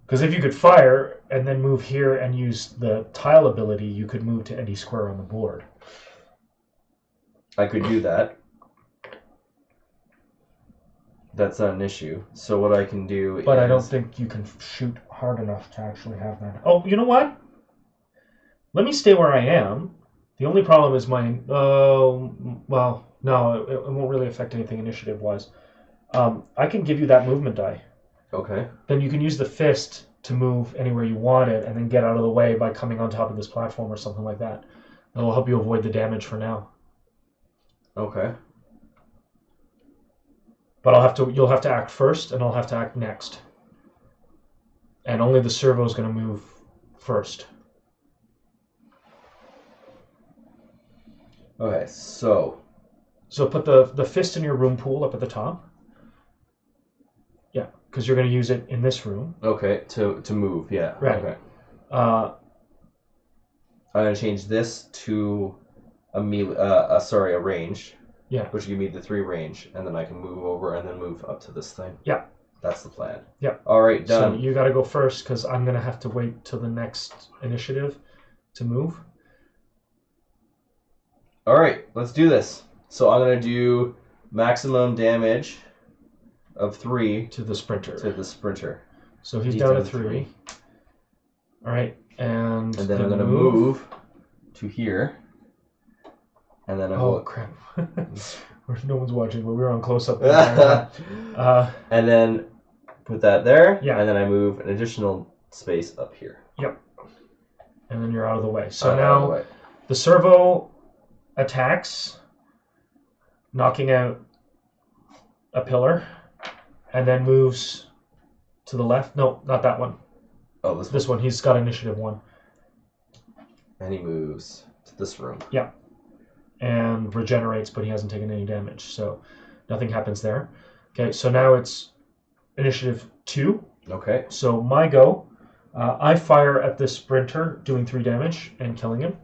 Because if you could fire and then move here and use the tile ability, you could move to any square on the board. I could do that. That's not an issue. So what I can do But I don't think you can shoot hard enough to actually have that. Oh, you know what? Let me stay where I am. The only problem is my... well, no, it won't really affect anything initiative-wise. I can give you that movement die. Okay. Then you can use the fist to move anywhere you want it and then get out of the way by coming on top of this platform or something like that. That'll help you avoid the damage for now. Okay. But you'll have to act first and I'll have to act next. And only the servo is going to move first. Okay, so put the fist in your room pool up at the top. Yeah, because you're going to use it in this room. Okay, to move, yeah. Right. Okay. I'm going to change this to a range. Yeah. Which give me the 3 range, and then I can move over and then move up to this thing. Yeah. That's the plan. Yeah. All right, done. So you got to go first because I'm going to have to wait till the next initiative to move. All right, let's do this. So I'm going to do maximum damage of 3 to the sprinter. So he's down to 3. All right, and then I'm going to move to here. And then crap. No one's watching, but we're on close up. And then put that there. Yeah. And then I move an additional space up here. Yep. And then you're out of the way. So now the servo attacks, knocking out a pillar, and then moves to the left. No, not that one. Oh, this one. He's got initiative 1. And he moves to this room. Yeah. And regenerates, but he hasn't taken any damage, so nothing happens there. Okay, so now it's initiative 2. Okay. So my go. I fire at this sprinter, doing 3 damage and killing him.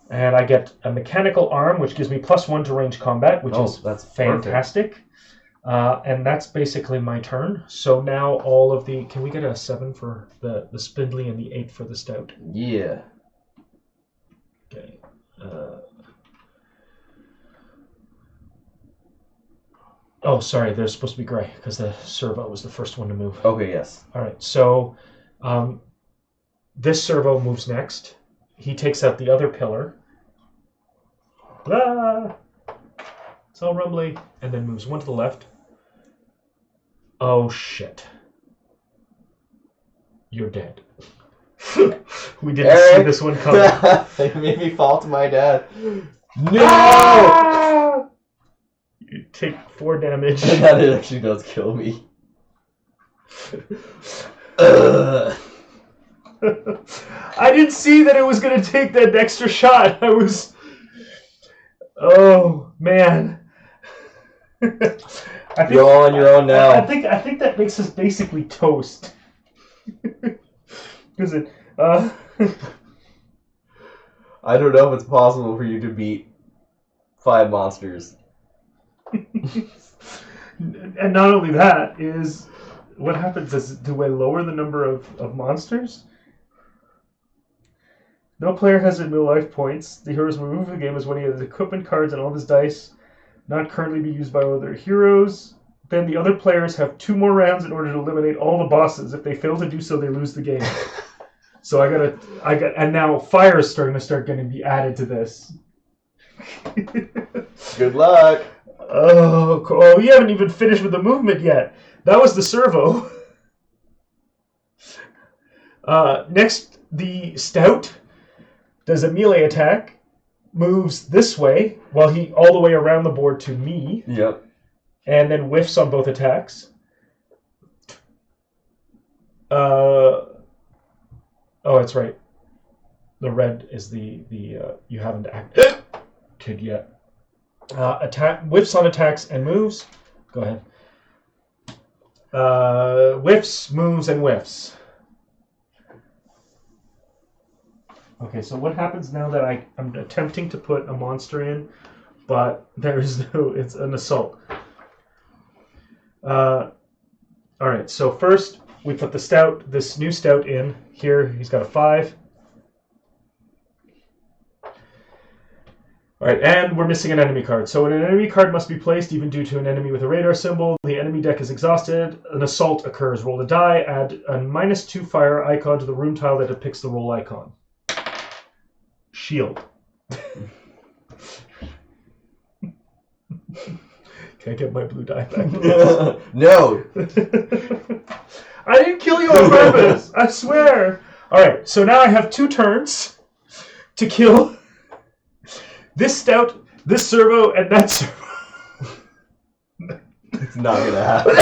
And I get a mechanical arm, which gives me +1 to range combat, which is that's fantastic. And that's basically my turn. So now all of the... Can we get a 7 for the spindly and the 8 for the stout? Yeah. Okay. Oh, sorry. They're supposed to be gray because the servo was the first one to move. Okay, yes. All right. So this servo moves next. He takes out the other pillar. Blah! It's all rumbly. And then moves 1 to the left. Oh, shit. You're dead. We didn't see this one coming. They made me fall to my death. No! Ah! You take 4 damage. That actually does kill me. I didn't see that it was going to take that extra shot. I was... Oh, man. You're all on your own now. I think that makes us basically toast. Is it? I don't know if it's possible for you to beat 5 monsters. And not only that, is what happens is, do I lower the number of monsters? No player has no life points. The heroes removed from the game is when he has equipment cards and all of his dice not currently be used by other heroes. Then the other players have 2 more rounds in order to eliminate all the bosses. If they fail to do so, they lose the game. So and now fire is starting to be added to this. Good luck. Oh, you haven't even finished with the movement yet. That was the servo. Next, the stout does a melee attack, moves this way while he all the way around the board to me. Yep. And then whiffs on both attacks. Oh, that's right. The red is the you haven't acted yet. Attack whiffs on attacks and moves. Go ahead. Whiffs, moves, and whiffs. Okay, so what happens now that I'm attempting to put a monster in, but there's no... It's an assault. All right, so first we put the stout, this new stout in here. He's got a 5. All right, and we're missing an enemy card. So an enemy card must be placed even due to an enemy with a radar symbol. The enemy deck is exhausted. An assault occurs. Roll a die. Add a -2 fire icon to the room tile that depicts the roll icon. Shield. Can I get my blue die back? No. I didn't kill you on purpose. I swear. All right, so now I have 2 turns to kill this stout, this servo, and that servo. It's not gonna happen.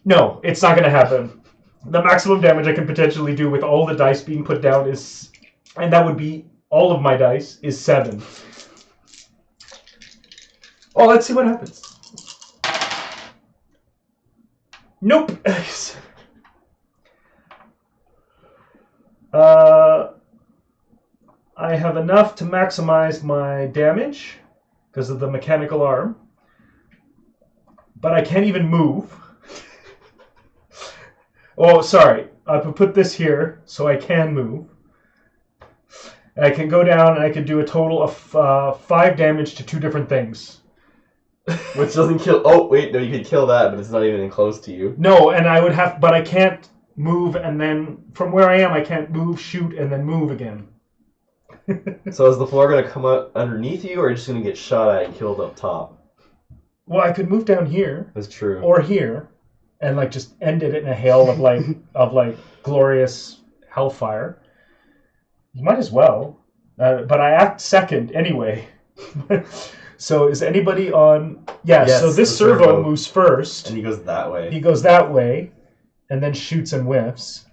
No, it's not gonna happen. The maximum damage I can potentially do with all the dice being put down is, and that would be all of my dice, is 7. Oh, let's see what happens. Nope. I have enough to maximize my damage because of the mechanical arm, but I can't even move. Oh, sorry. I could put this here so I can move. I can go down and I can do a total of 5 damage to 2 different things. Which doesn't kill... Oh, wait, no, you could kill that, but it's not even close to you. No, and I would have... But I can't move and then... From where I am, I can't move, shoot, and then move again. So is the floor gonna come up underneath you, or are you just gonna get shot at and killed up top? Well, I could move down here. That's true. Or here, and like just ended it in a hail of like glorious hellfire. You might as well, but I act second anyway. So is anybody on? Yeah. Yes, so this servo moves first. And he goes that way. He goes that way, and then shoots and whiffs.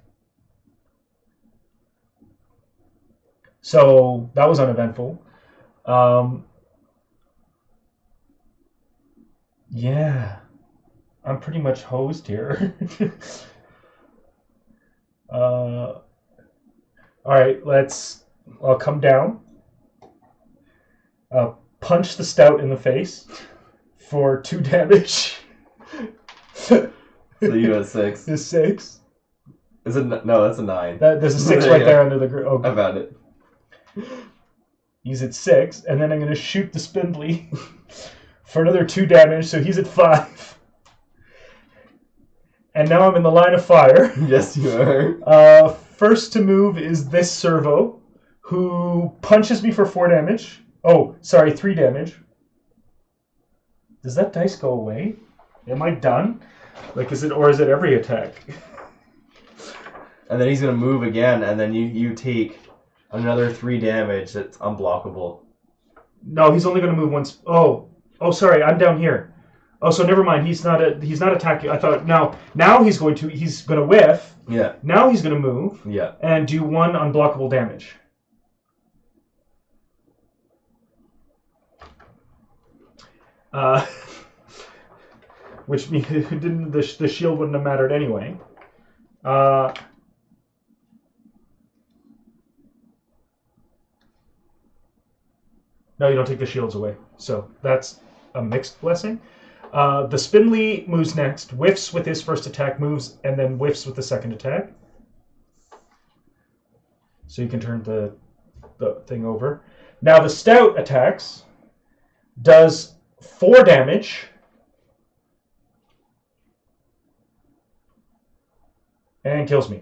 So that was uneventful. Yeah, I'm pretty much hosed here. All right, I'll come down. Punch the stout in the face for 2 damage. So you got 6. Is 6. Is it no? That's a 9. There's a 6 right there under the. Oh, I found it. He's at 6, and then I'm gonna shoot the spindly for another 2 damage, so he's at 5. And now I'm in the line of fire. Yes, you are. First to move is this servo, who punches me for 4 damage. Oh, sorry, 3 damage. Does that dice go away? Am I done? Like, is it every attack? And then he's gonna move again, and then you take another 3 damage. That's unblockable. No, he's only gonna move once. Oh, sorry, I'm down here. Oh, so never mind. He's not attacking. I thought now he's gonna whiff. Yeah. Now he's gonna move. Yeah. And do 1 unblockable damage. Which means the shield wouldn't have mattered anyway. No, you don't take the shields away. So that's a mixed blessing. The Spindly moves next, whiffs with his first attack, moves, and then whiffs with the second attack. So you can turn the thing over. Now the Stout attacks, does 4 damage, and kills me.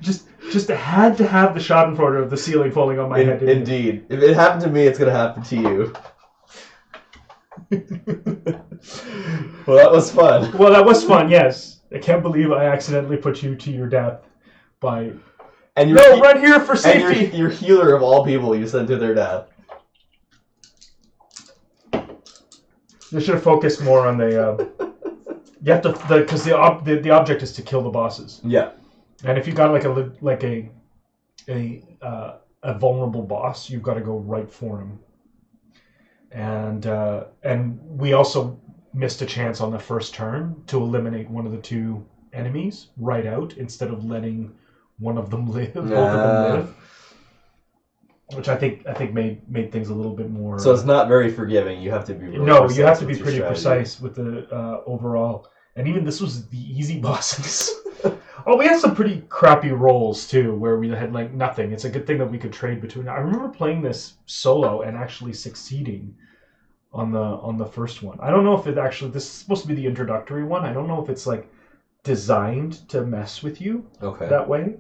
Just had to have the schadenfreude of the ceiling falling on my head. Indeed. If it happened to me, it's going to happen to you. Well, that was fun. Well, that was fun, yes. I can't believe I accidentally put you to your death by... And run here for safety! And your healer of all people you sent to their death. You should have focused more on the... you have to... Because the object is to kill the bosses. Yeah. And if you got a vulnerable boss, you've got to go right for him. And we also missed a chance on the first turn to eliminate one of the 2 enemies right out instead of letting one of them live, both of them live. Which I think made things a little bit more. So it's not very forgiving. You have to be really no. You have to be pretty pretty precise with the overall. And even this was the easy bosses. Oh, we had some pretty crappy rolls too, where we had like nothing. It's a good thing that we could trade between. I remember playing this solo and actually succeeding on the first one. I don't know if it actually. This is supposed to be the introductory one. I don't know if it's like designed to mess with you that way.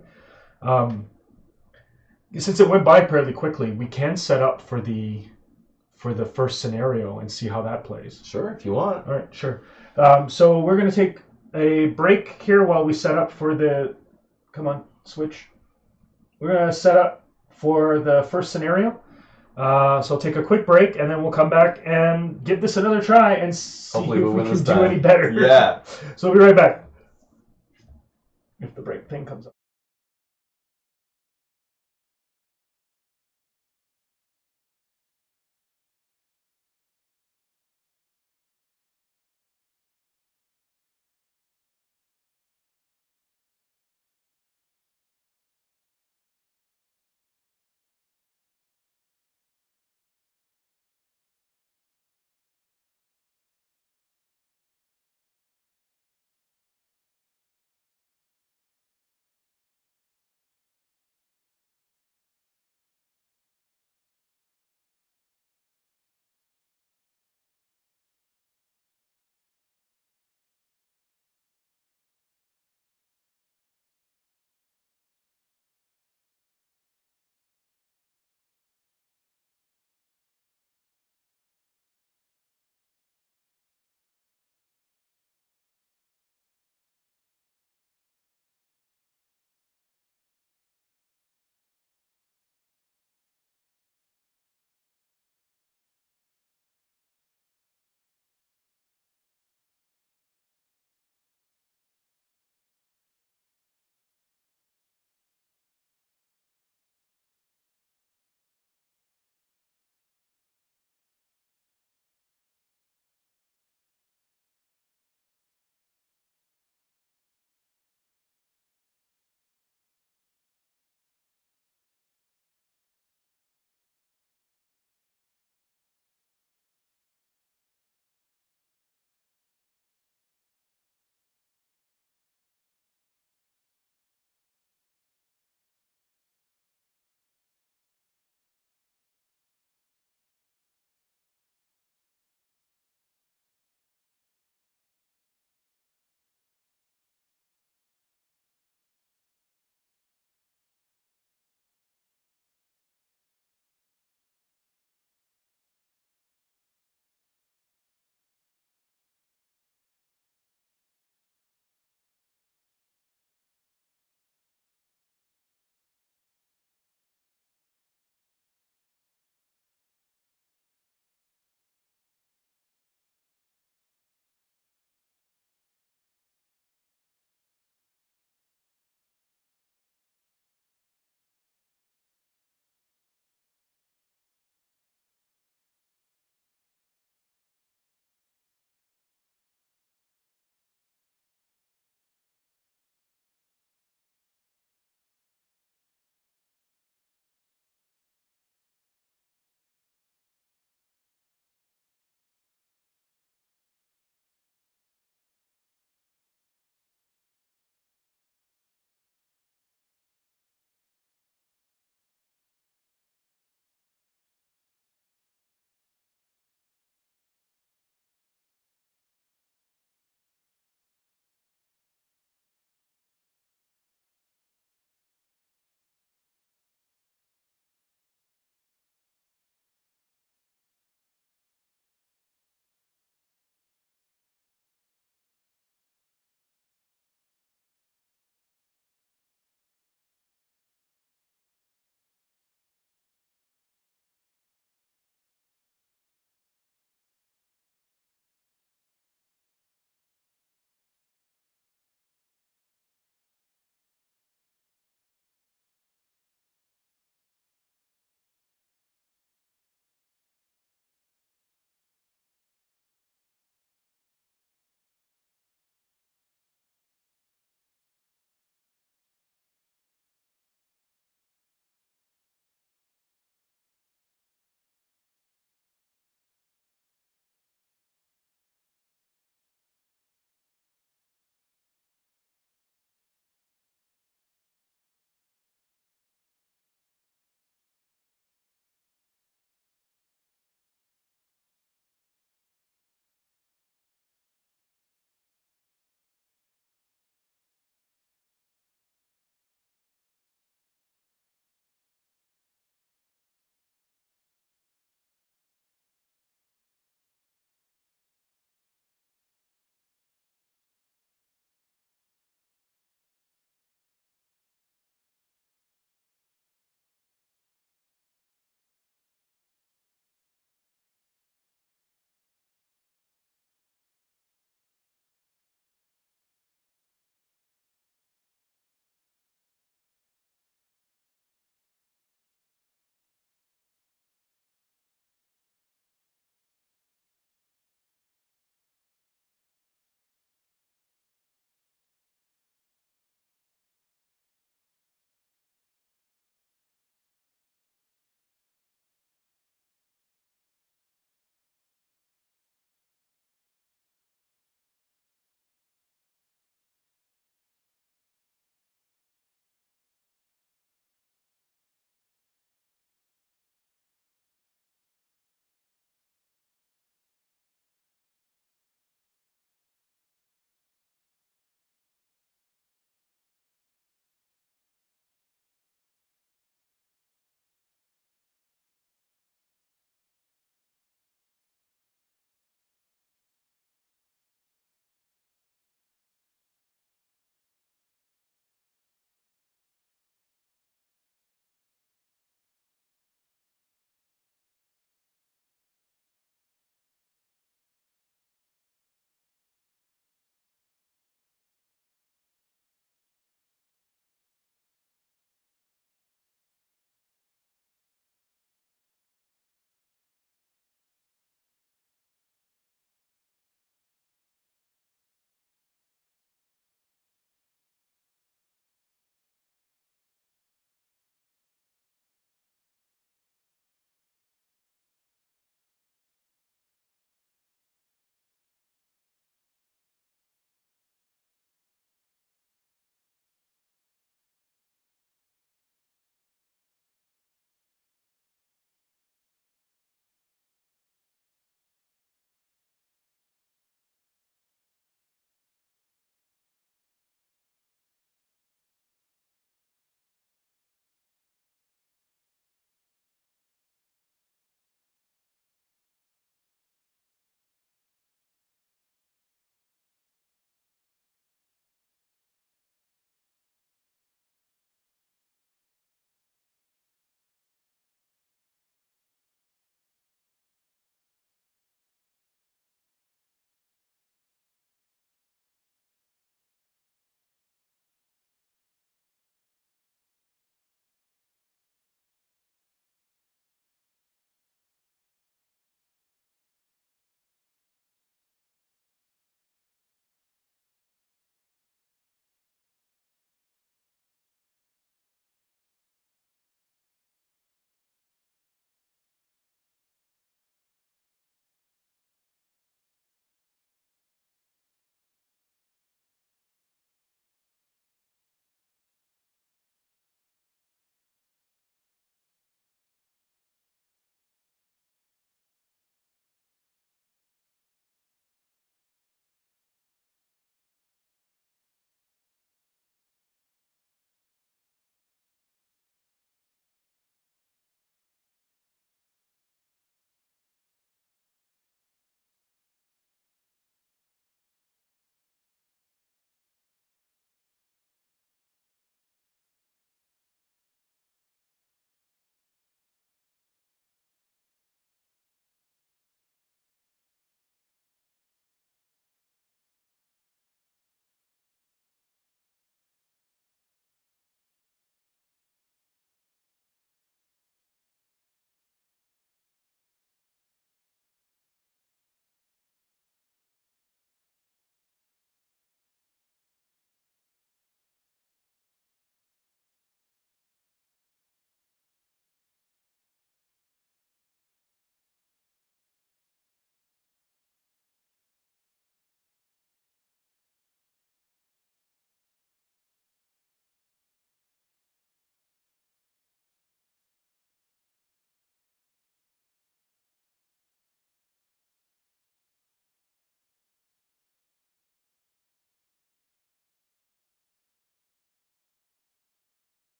Since it went by fairly quickly, we can set up for the first scenario and see how that plays. Sure, if you want. All right, sure. So we're going to take a break here while we set up for the... Come on, switch. We're going to set up for the first scenario. So I'll take a quick break, and then we'll come back and give this another try and see if we can do any better. Yeah. So we'll be right back. If the break thing comes up.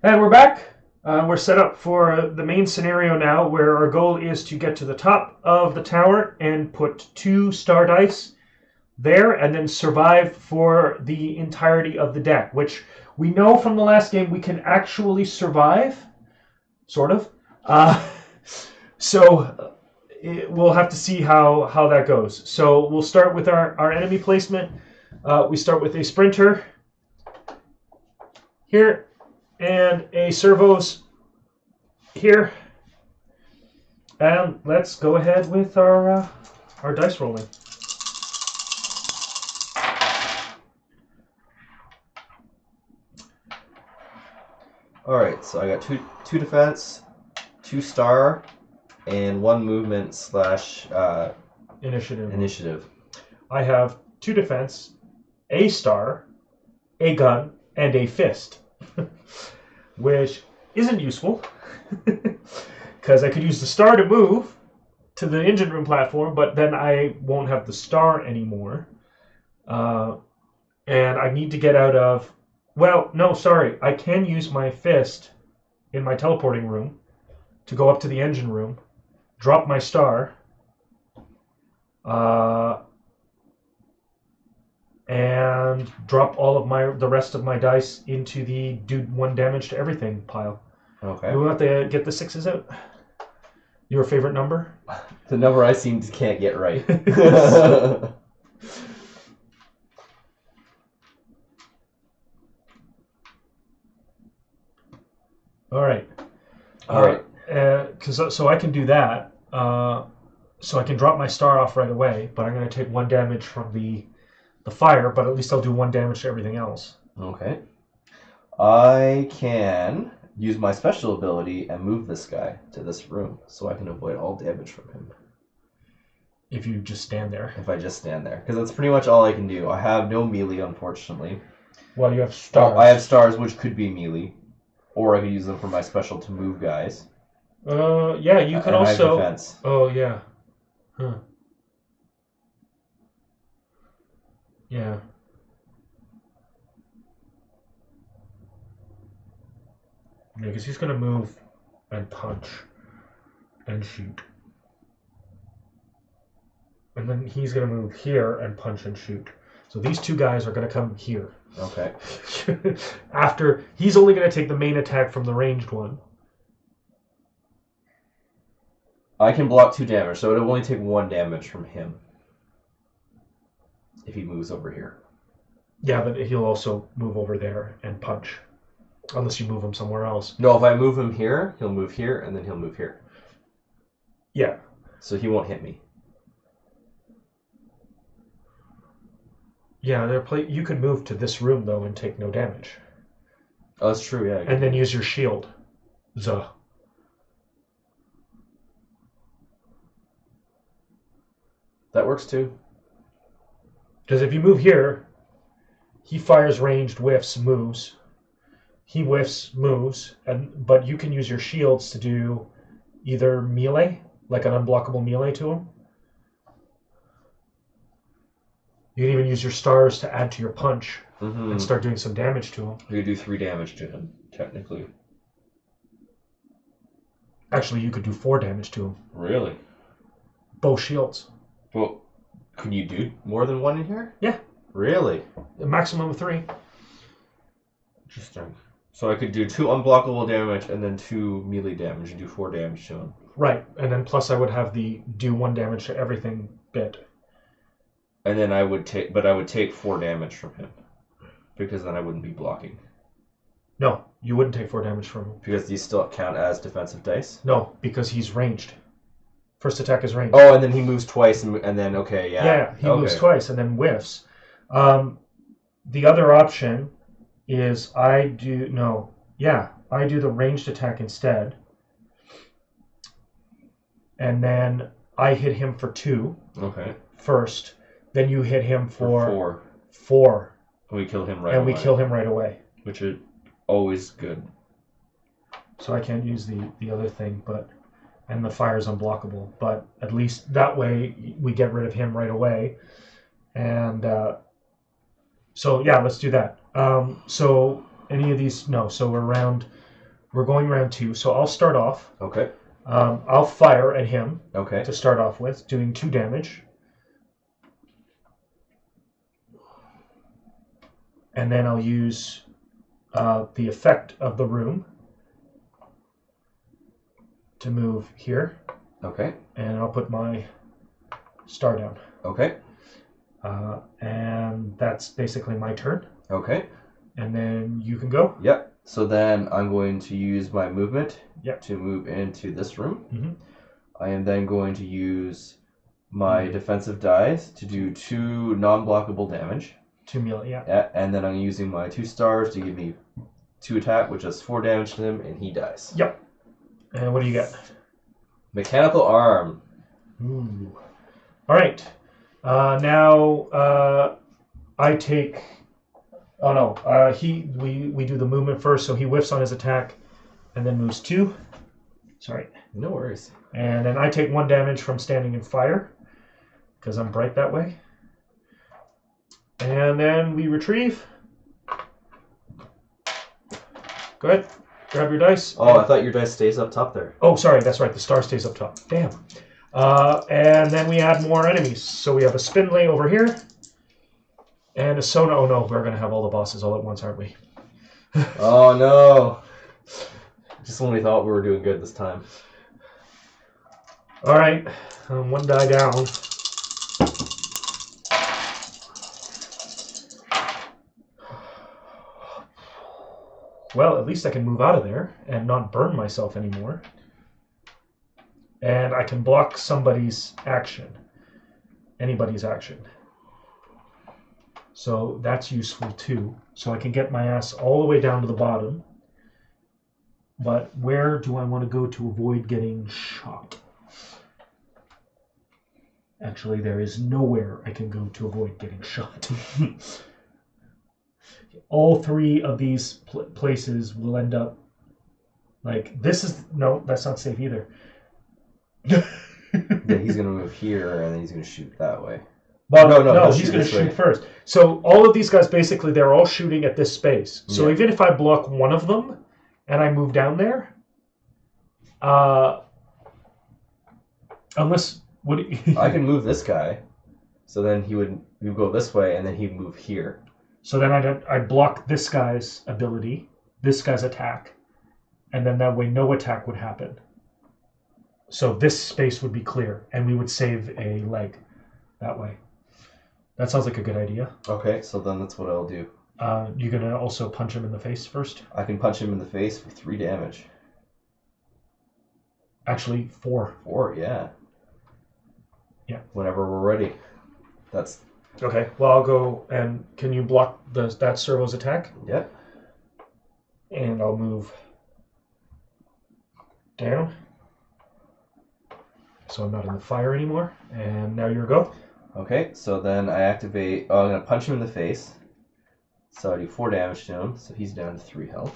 And we're back. We're set up for the main scenario now, where our goal is to get to the top of the tower and put 2 star dice there, and then survive for the entirety of the deck, which we know from the last game we can actually survive, sort of. So we'll have to see how that goes. So we'll start with our enemy placement. We start with a sprinter here and a servos here. And let's go ahead with our dice rolling. Alright, so I got two defense, 2 star, and 1 movement / initiative. I have 2 defense, a star, a gun, and a fist, which isn't useful because I could use the star to move to the engine room platform, but then I won't have the star anymore. And I need to get out of... Well, no, sorry. I can use my fist in my teleporting room to go up to the engine room, drop my star, and drop all of the rest of my dice into the do 1 damage to everything pile. Okay. Do we have to get the 6s out? Your favorite number? The number I seem to can't get right. All right. So I can do that. So I can drop my star off right away, but I'm going to take 1 damage from the fire, but at least I'll do 1 damage to everything else. Okay. I can use my special ability and move this guy to this room so I can avoid all damage from him. If you just stand there. If I just stand there. Because that's pretty much all I can do. I have no melee, unfortunately. Well, you have stars. Oh, I have stars, which could be melee. Or I could use them for my special to move guys. Yeah, you can and also... I have defense. Oh, yeah. Huh. Yeah. Yeah, because he's going to move and punch and shoot. And then he's going to move here and punch and shoot. So these 2 guys are going to come here. Okay. After, he's only going to take the main attack from the ranged one. I can block 2 damage, so it'll only take 1 damage from him. If he moves over here. Yeah, but he'll also move over there and punch. Unless you move him somewhere else. No, if I move him here, he'll move here, and then he'll move here. Yeah. So he won't hit me. Yeah, you could move to this room, though, and take no damage. Oh, that's true, yeah. And then use your shield. Zuh. That works, too. Because if you move here, he fires ranged, whiffs, moves. He whiffs, moves, but you can use your shields to do either melee, like an unblockable melee to him. You can even use your stars to add to your punch and start doing some damage to him. You could do 3 damage to him, technically. Actually, you could do 4 damage to him. Really? Both shields. Well, can you do more than 1 in here? Yeah. Really? A maximum of 3. Interesting. So I could do 2 unblockable damage and then 2 melee damage and do 4 damage to him. Right, and then plus I would have the do 1 damage to everything bit. And then I would take 4 damage from him. Because then I wouldn't be blocking. No, you wouldn't take 4 damage from him. Because these still count as defensive dice? No, because he's ranged. First attack is ranged. Oh, and then he moves twice and then, okay, yeah. Yeah, he moves twice and then whiffs. The other option is I do the ranged attack instead. And then I hit him for 2. Okay. First. Then you hit him for 4. 4. And we kill him right away. And we kill him right away. Which is always good. So I can't use the other thing, and the fire is unblockable. But at least that way we get rid of him right away. And so yeah, let's do that. So any of these, no. So we're around We're going round 2, so I'll start off. Okay. I'll fire at him. Okay. To start off with, doing 2 damage. And then I'll use the effect of the room to move here. Okay. And I'll put my star down. Okay. And that's basically my turn. Okay. And then you can go. Yep. So then I'm going to use my movement to move into this room. Mm-hmm. I am then going to use my defensive dice to do 2 non-blockable damage. 2 melee, yeah. And then I'm using my 2 stars to give me 2 attack, which does 4 damage to him, and he dies. Yep. And what do you get? Mechanical arm. Ooh. All right. Now I take. Oh no. We do the movement first, so he whiffs on his attack, and then moves 2. Sorry. No worries. And then I take 1 damage from standing in fire, because I'm bright that way. And then we retrieve. Go ahead. Grab your dice. Oh, I thought your dice stays up top there. Oh, sorry. That's right. The star stays up top. Damn. And then we add more enemies. So we have a Spindlay over here. And a Sona. Oh, no. We're going to have all the bosses all at once, aren't we? Oh, no. Just when we thought we were doing good this time. All right. 1 die down. Well, at least I can move out of there and not burn myself anymore. And I can block somebody's action. Anybody's action. So that's useful too. So I can get my ass all the way down to the bottom. But where do I want to go to avoid getting shot? Actually, there is nowhere I can go to avoid getting shot. All 3 of these places will end up like this is no, that's not safe either. Yeah, he's gonna move here and then he's gonna shoot that way. But no, he's gonna shoot first. So all of these guys basically they're all shooting at this space. So even if I block one of them and I move down there, unless what I can move this guy, so then he would go this way and then he'd move here. So then I'd block this guy's ability, this guy's attack, and then that way no attack would happen. So this space would be clear, and we would save a leg that way. That sounds like a good idea. Okay, so then that's what I'll do. You're going to also punch him in the face first? I can punch him in the face for 3 damage. Actually, 4. 4, yeah. Yeah. Whenever we're ready. That's... Okay, well, I'll go and can you block that servo's attack? Yeah. And I'll move down. So I'm not in the fire anymore. And now your go. Okay, so then I activate... Oh, I'm going to punch him in the face. So I do 4 damage to him, so he's down to 3 health.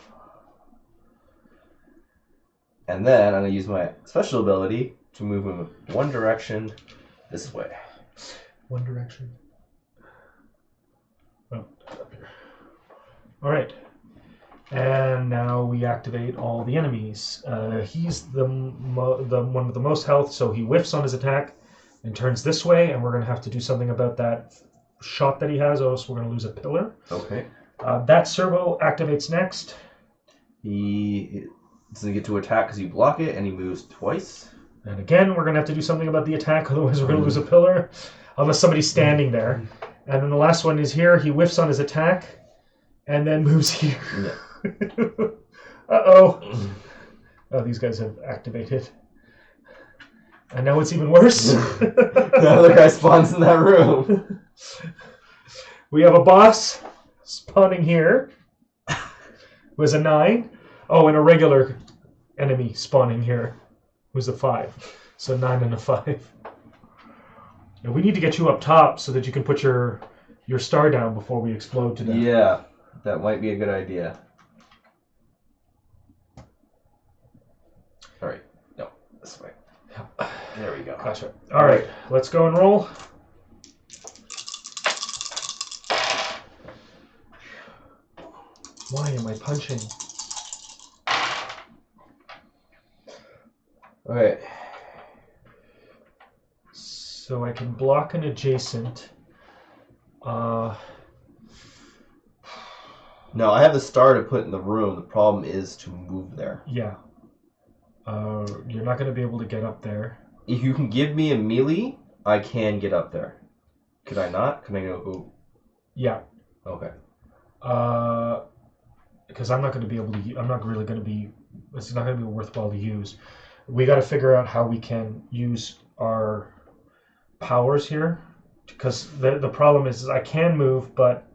And then I'm going to use my special ability to move him 1 direction this way. 1 direction. Oh, up here. All right. And now we activate all the enemies. He's the one with the most health, so he whiffs on his attack and turns this way, and we're going to have to do something about that shot that he has, or else we're going to lose a pillar. Okay. That servo activates next. He doesn't get to attack because you block it, and he moves twice. And again, we're going to have to do something about the attack, otherwise we're going to lose a pillar, unless somebody's standing there. And then the last one is here. He whiffs on his attack, and then moves here. Yeah. Uh-oh. Oh, these guys have activated. And now it's even worse. The other guy spawns in that room. We have a boss spawning here. Who has a 9. Oh, and a regular enemy spawning here. Who's a 5. So 9 and a 5. And we need to get you up top so that you can put your star down before we explode to death. Yeah, that might be a good idea. All right. No, this way. There we go. Gotcha. All right, let's go and roll. Why am I punching? Okay. So I can block an adjacent. No, I have the star to put in the room. The problem is to move there. Yeah. You're not going to be able to get up there. If you can give me a melee, I can get up there. Could I not? Can I go? Yeah. Okay. Because I'm not going to be able to. I'm not really going to be. It's not going to be worthwhile to use. We got to figure out how we can use our powers here, because the problem is I can move, but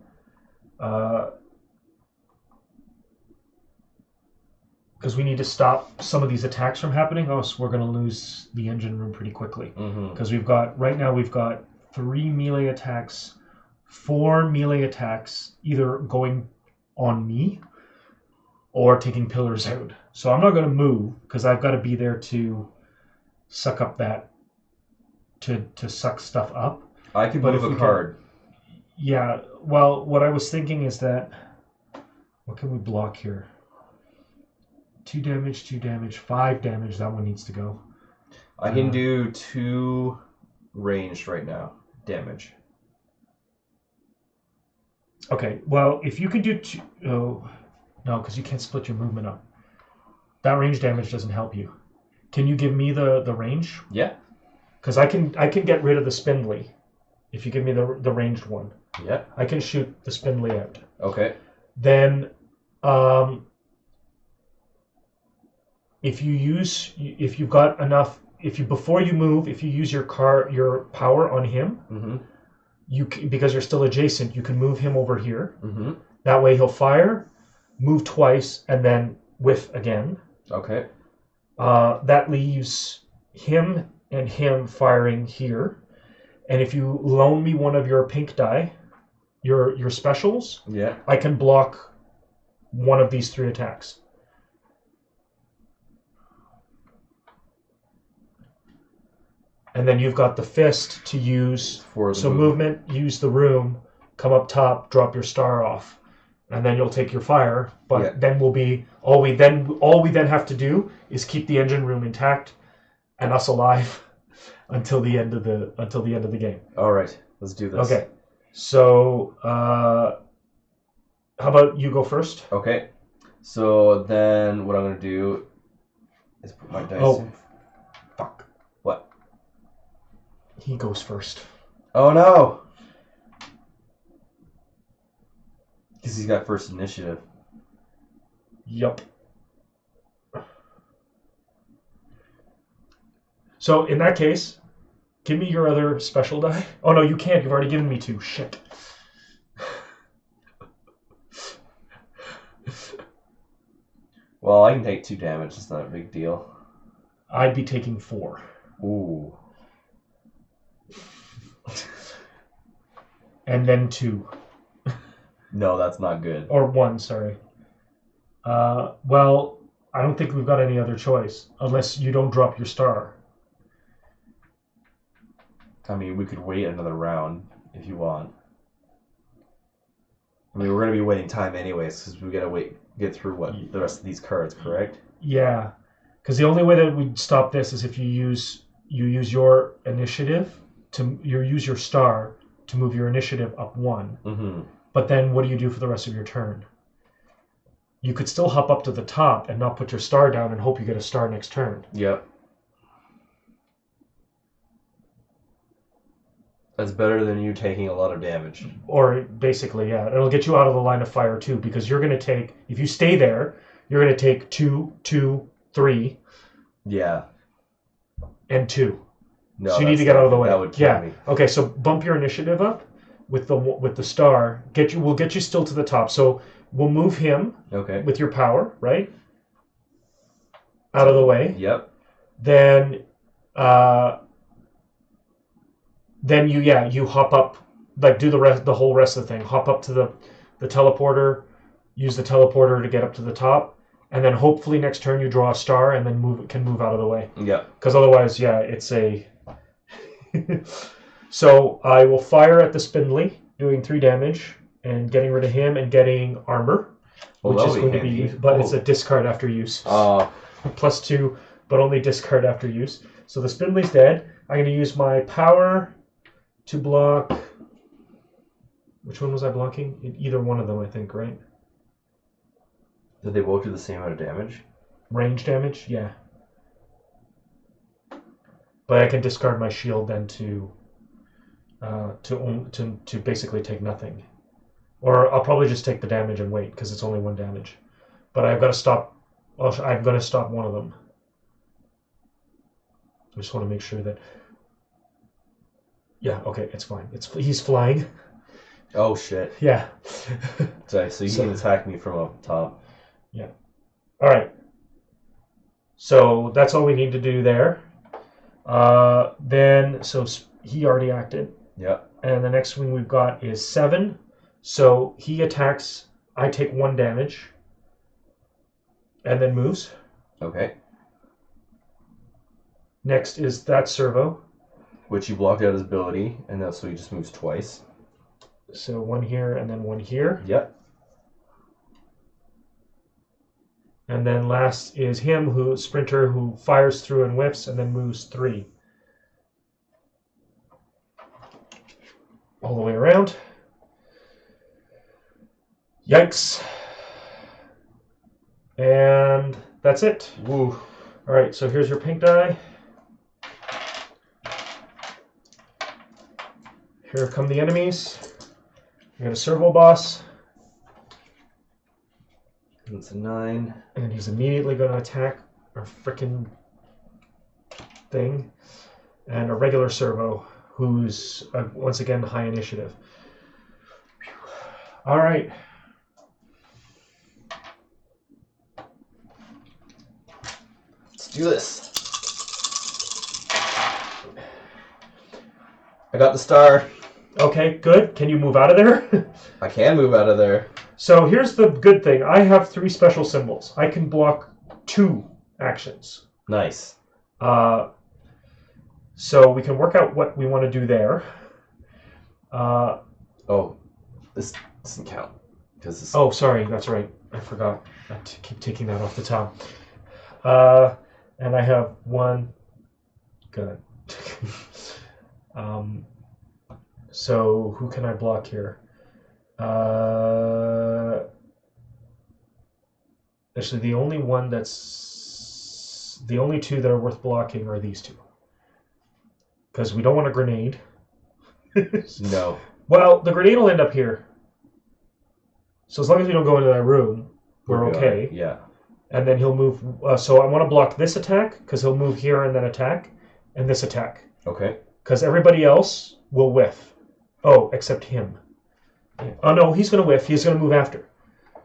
because we need to stop some of these attacks from happening, else we're going to lose the engine room pretty quickly. Because we've got 3 melee attacks, 4 melee attacks, either going on me or taking pillars out. So I'm not going to move because I've got to be there to suck up that, to suck stuff up. I can move a card. Yeah, well, what I was thinking is that, what can we block here? 2 damage, 2 damage, 5 damage, that one needs to go. I can do 2 ranged right now, damage. Okay, well, if you can do 2, oh, no, because you can't split your movement up. That range damage doesn't help you. Can you give me the range? Yeah. Because I can get rid of the spindly. If you give me the ranged one. Yeah. I can shoot the spindly out. Okay. Then, if you've got enough, before you move, if you use your power on him, because you're still adjacent, you can move him over here. That way he'll fire, move twice, and then whiff again. Okay. That leaves him and him firing here. And if you loan me one of your pink die, your specials, yeah, I can block one of these 3 attacks. And then you've got the fist to use for the movement, use the room, come up top, drop your star off, and then you'll take your fire. But then all we then have to do is keep the engine room intact and us alive until the end of the game. All right, let's do this. Okay, so how about you go first? Okay, so then what I'm gonna do is put my dice in. Fuck. What? He goes first. Oh no! Because he's got first initiative. Yup. So in that case, give me your other special die. Oh no, you can't. You've already given me 2. Shit. Well, I can take 2 damage. It's not a big deal. I'd be taking 4. Ooh. And then 2. No, that's not good. Or 1, sorry. Well, I don't think we've got any other choice, unless you don't drop your star. I mean, we could wait another round if you want. I mean, we're going to be waiting time anyways, because we got to get through the rest of these cards, correct? Yeah, because the only way that we'd stop this is if you use your initiative you use your star to move your initiative up 1. But then what do you do for the rest of your turn? You could still hop up to the top and not put your star down and hope you get a star next turn. Yep. That's better than you taking a lot of damage. Or basically, yeah. It'll get you out of the line of fire too, because you're going to take, if you stay there, you're going to take 2, 2, 3. Yeah. And 2. No, so you need to get out of the way. That would kill me. Okay, so bump your initiative up with the star. We'll get you still to the top. So we'll move him with your power, right? Out of the way. Yep. Then you hop up, like do the whole rest of the thing. Hop up to the teleporter, use the teleporter to get up to the top, and then hopefully next turn you draw a star and then can move out of the way. Yeah. Because otherwise, it's a. So I will fire at the spindly, doing 3 damage and getting rid of him and getting armor, which is going to be, but it's a discard after use. +2 but only discard after use. So the Spindly's dead. I'm going to use my power to block. Which one was I blocking? Either one of them, I think, right? Did they both do the same amount of damage? Range damage, yeah. But I can discard my shield then to basically take nothing, or I'll probably just take the damage and wait because it's only 1 damage. But I've got to stop. I'm going to stop one of them. I just want to make sure that. Yeah, okay, it's fine. He's flying. Oh shit. Yeah. Sorry, so you can attack me from up top. Yeah. All right. So that's all we need to do there. Then he already acted. Yeah. And the next one we've got is 7. So he attacks. I take 1 damage. And then moves. Okay. Next is that servo. Which you blocked out his ability, and that's so he just moves twice. So 1 here and then 1 here. Yep. And then last is him, Sprinter, who fires through and whiffs and then moves 3. All the way around. Yikes. And that's it. Woo. All right, so here's your pink die. Here come the enemies. We got a servo boss. That's a 9. And he's immediately going to attack our frickin' thing. And a regular servo, who's, once again, high initiative. All right. Let's do this. I got the star. Okay, good. Can you move out of there? I can move out of there. So here's the good thing. I have 3 special symbols. I can block 2 actions. Nice. So we can work out what we want to do there. Oh, this doesn't count. Oh, sorry. That's right. I forgot. I keep taking that off the top. And I have 1. Good. So who can I block here? Actually, the only 2 that are worth blocking are these 2. Because we don't want a grenade. No. Well, the grenade will end up here. So as long as we don't go into that room, we're okay. Yeah. And then he'll move. So I want to block this attack because he'll move here and then attack, and this attack. Okay. Because everybody else will whiff. Oh, except him. Oh no, he's going to whiff. He's going to move after.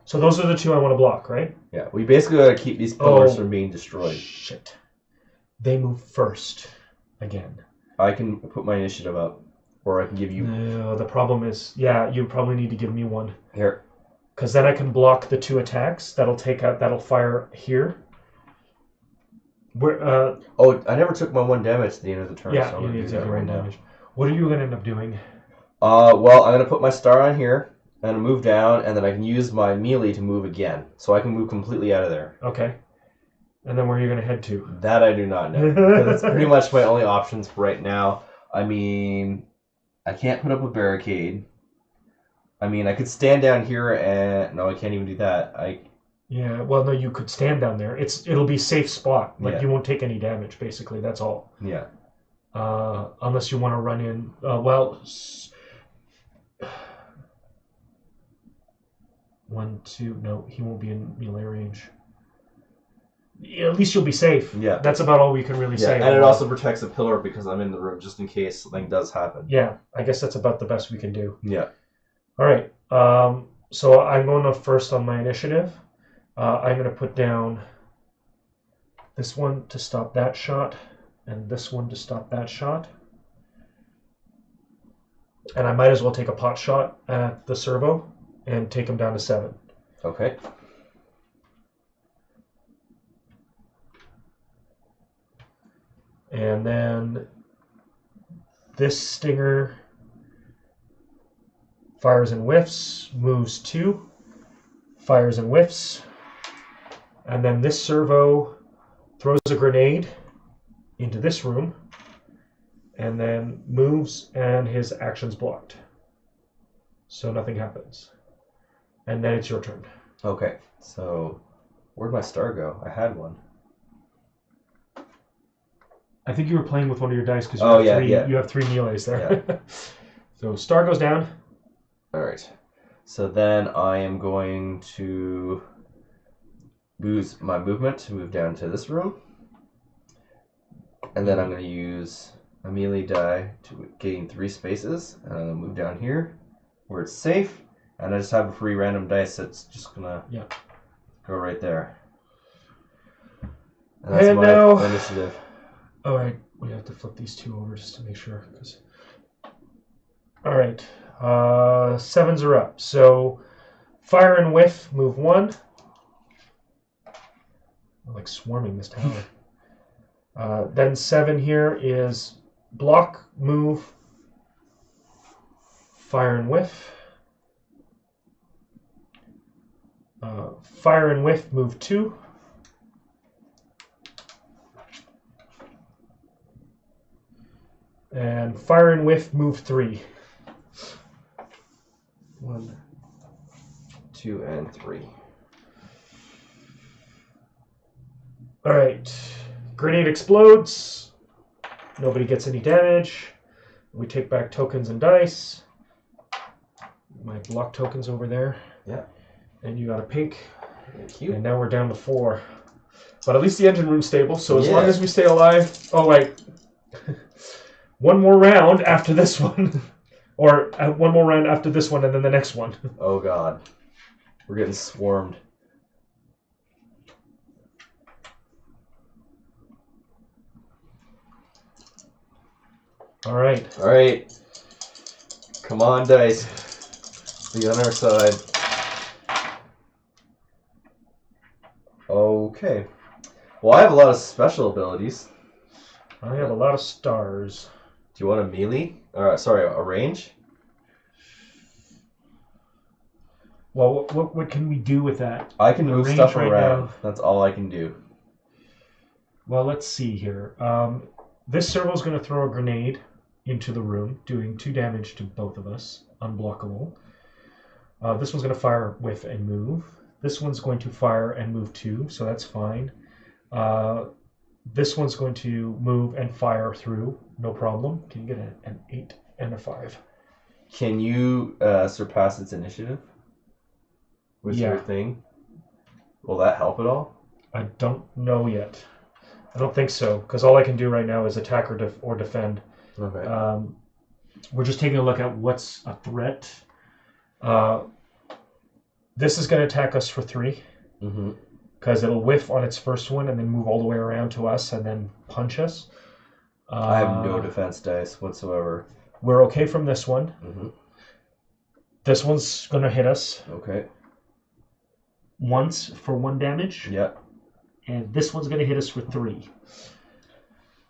So those are the 2 I want to block, right? Yeah, we basically got to keep these pillars from being destroyed. Shit. They move first. Again. I can put my initiative up, or I can give you... No, the problem is, yeah, you probably need to give me 1. Here. Because then I can block the 2 attacks. That'll fire here. Oh, I never took my 1 damage at the end of the turn. Yeah, so you need to take your 1 damage. What are you going to end up doing? Well, I'm going to put my star on here, and move down, and then I can use my melee to move again. So I can move completely out of there. Okay. And then where are you going to head to? That I do not know. That's pretty much my only options right now. I mean, I can't put up a barricade. I mean, I could stand down here and... No, I can't even do that. Yeah, well, no, you could stand down there. It'll be safe spot. Like, Yeah. You won't take any damage, basically. That's all. Yeah. Unless you want to run in... One, 2... No, he won't be in melee range. Yeah, at least you'll be safe. Yeah. That's about all we can really say. And it also protects a pillar because I'm in the room just in case something does happen. Yeah, I guess that's about the best we can do. Yeah. All right. So I'm going to first on my initiative. I'm going to put down this one to stop that shot, and this one to stop that shot. And I might as well take a pot shot at the servo and take him down to 7. Okay. And then this stinger fires and whiffs, moves 2, fires and whiffs. And then this servo throws a grenade into this room, and then moves, and his action's blocked. So nothing happens. And then it's your turn. Okay, so where'd my star go? I had one. I think you were playing with one of your dice because you have three melees there. Yeah. So star goes down. All right. So then I am going to use my movement to move down to this room. And then I'm going to use a melee die to gain 3 spaces. And I'm going to move down here where it's safe. And I just have a free random dice that's just going to go right there. And that's my initiative. All right. We have to flip these 2 over just to make sure. All right. 7s are up. So fire and whiff, move 1. I'm like swarming this tower. Then 7 here is block, move, fire and whiff. Fire and whiff, move 2. And fire and whiff, move 3. 1, 2, and 3. All right. Grenade explodes. Nobody gets any damage. We take back tokens and dice. My block tokens over there. Yeah. And you got a pink. Thank you. And now we're down to 4. But at least the engine room's stable, so as long as we stay alive... Oh, wait. One more round after this one. Or one more round after this one and then the next one. Oh, God. We're getting swarmed. All right. All right. Come on, dice. Be on our side. Okay. Well, I have a lot of special abilities. I have a lot of stars. Do you want a melee? Sorry, a range? Well, what can we do with that? I can move stuff around. That's all I can do. Well, let's see here. This servo's going to throw a grenade into the room, doing 2 damage to both of us, unblockable. This one's going to fire, whiff, and move. This one's going to fire and move 2, so that's fine. This one's going to move and fire through, no problem. Can you get an 8 and a 5? Can you surpass its initiative with your thing? Will that help at all? I don't know yet. I don't think so, because all I can do right now is attack or defend. Okay. We're just taking a look at what's a threat. This is going to attack us for 3. Mm-hmm. Because it'll whiff on its first one and then move all the way around to us and then punch us. I have no defense dice whatsoever. We're okay from this one. Mm-hmm. This one's going to hit us. Okay. Once for 1 damage. Yeah. And this one's going to hit us for 3.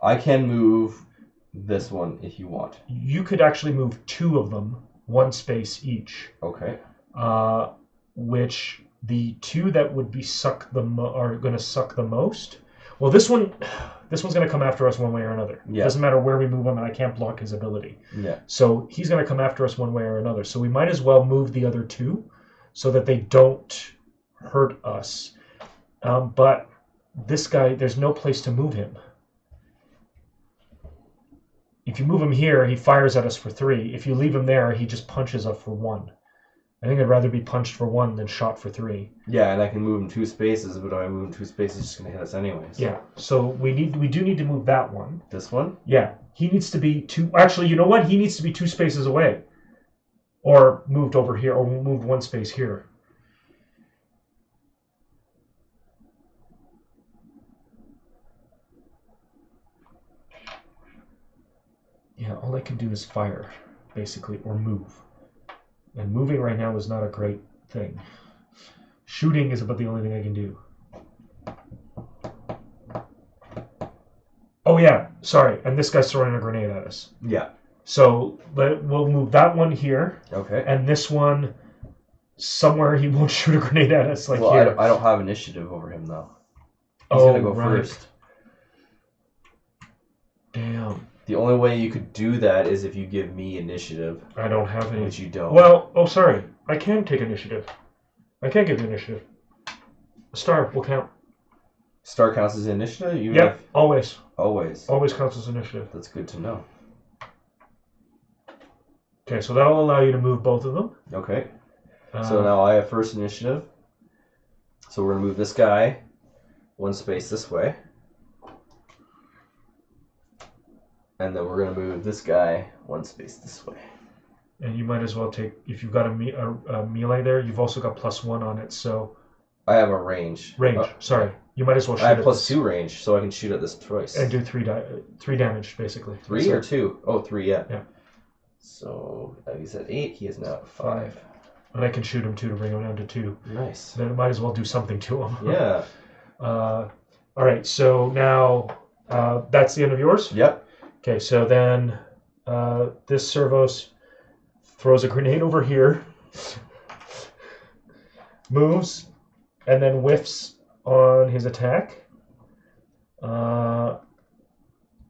I can move this one if you want. You could actually move 2 of them, 1 space each. Okay. Which... The 2 that would be are going to suck the most. Well, this one's going to come after us one way or another. Yeah. Doesn't matter where we move him, and I can't block his ability. Yeah. So he's going to come after us one way or another. So we might as well move the other 2 so that they don't hurt us. But this guy, there's no place to move him. If you move him here, he fires at us for 3. If you leave him there, he just punches up for 1. I think I'd rather be punched for 1 than shot for 3. Yeah, and I can move him 2 spaces, but if I move him 2 spaces, it's just going to hit us anyways. Yeah, so we do need to move that one. This one? Yeah, he needs to be 2... Actually, you know what? He needs to be 2 spaces away. Or moved over here, or moved 1 space here. Yeah, all I can do is fire, basically, or move. And moving right now is not a great thing. Shooting is about the only thing I can do. Oh yeah, sorry. And this guy's throwing a grenade at us. Yeah. So we'll move that one here. Okay. And this one somewhere he won't shoot a grenade at us like here. I don't have initiative over him though. He's gonna go first. The only way you could do that is if you give me initiative. I don't have any. Which you don't. Well, oh, sorry. I can take initiative. I can give you initiative. A star will count. Star counts as initiative? Yep, always. Always. Always counts as initiative. That's good to know. Okay, so that'll allow you to move both of them. Okay. So now I have first initiative. So we're going to move this guy 1 space this way. And then we're going to move this guy 1 space this way. And you might as well take, if you've got a melee there, you've also got +1 on it, so... I have a range. Sorry. You might as well shoot I have at +2 range, so I can shoot at this twice. And do 3 damage, basically. 3 or 2? Oh, 3, yeah. Yeah. So, he's at 8, he is now at 5. And I can shoot him, too, to bring him down to 2. Nice. Then I might as well do something to him. Yeah. Alright, so now, that's the end of yours? Yep. Okay, so then this Servos throws a grenade over here, moves, and then whiffs on his attack. And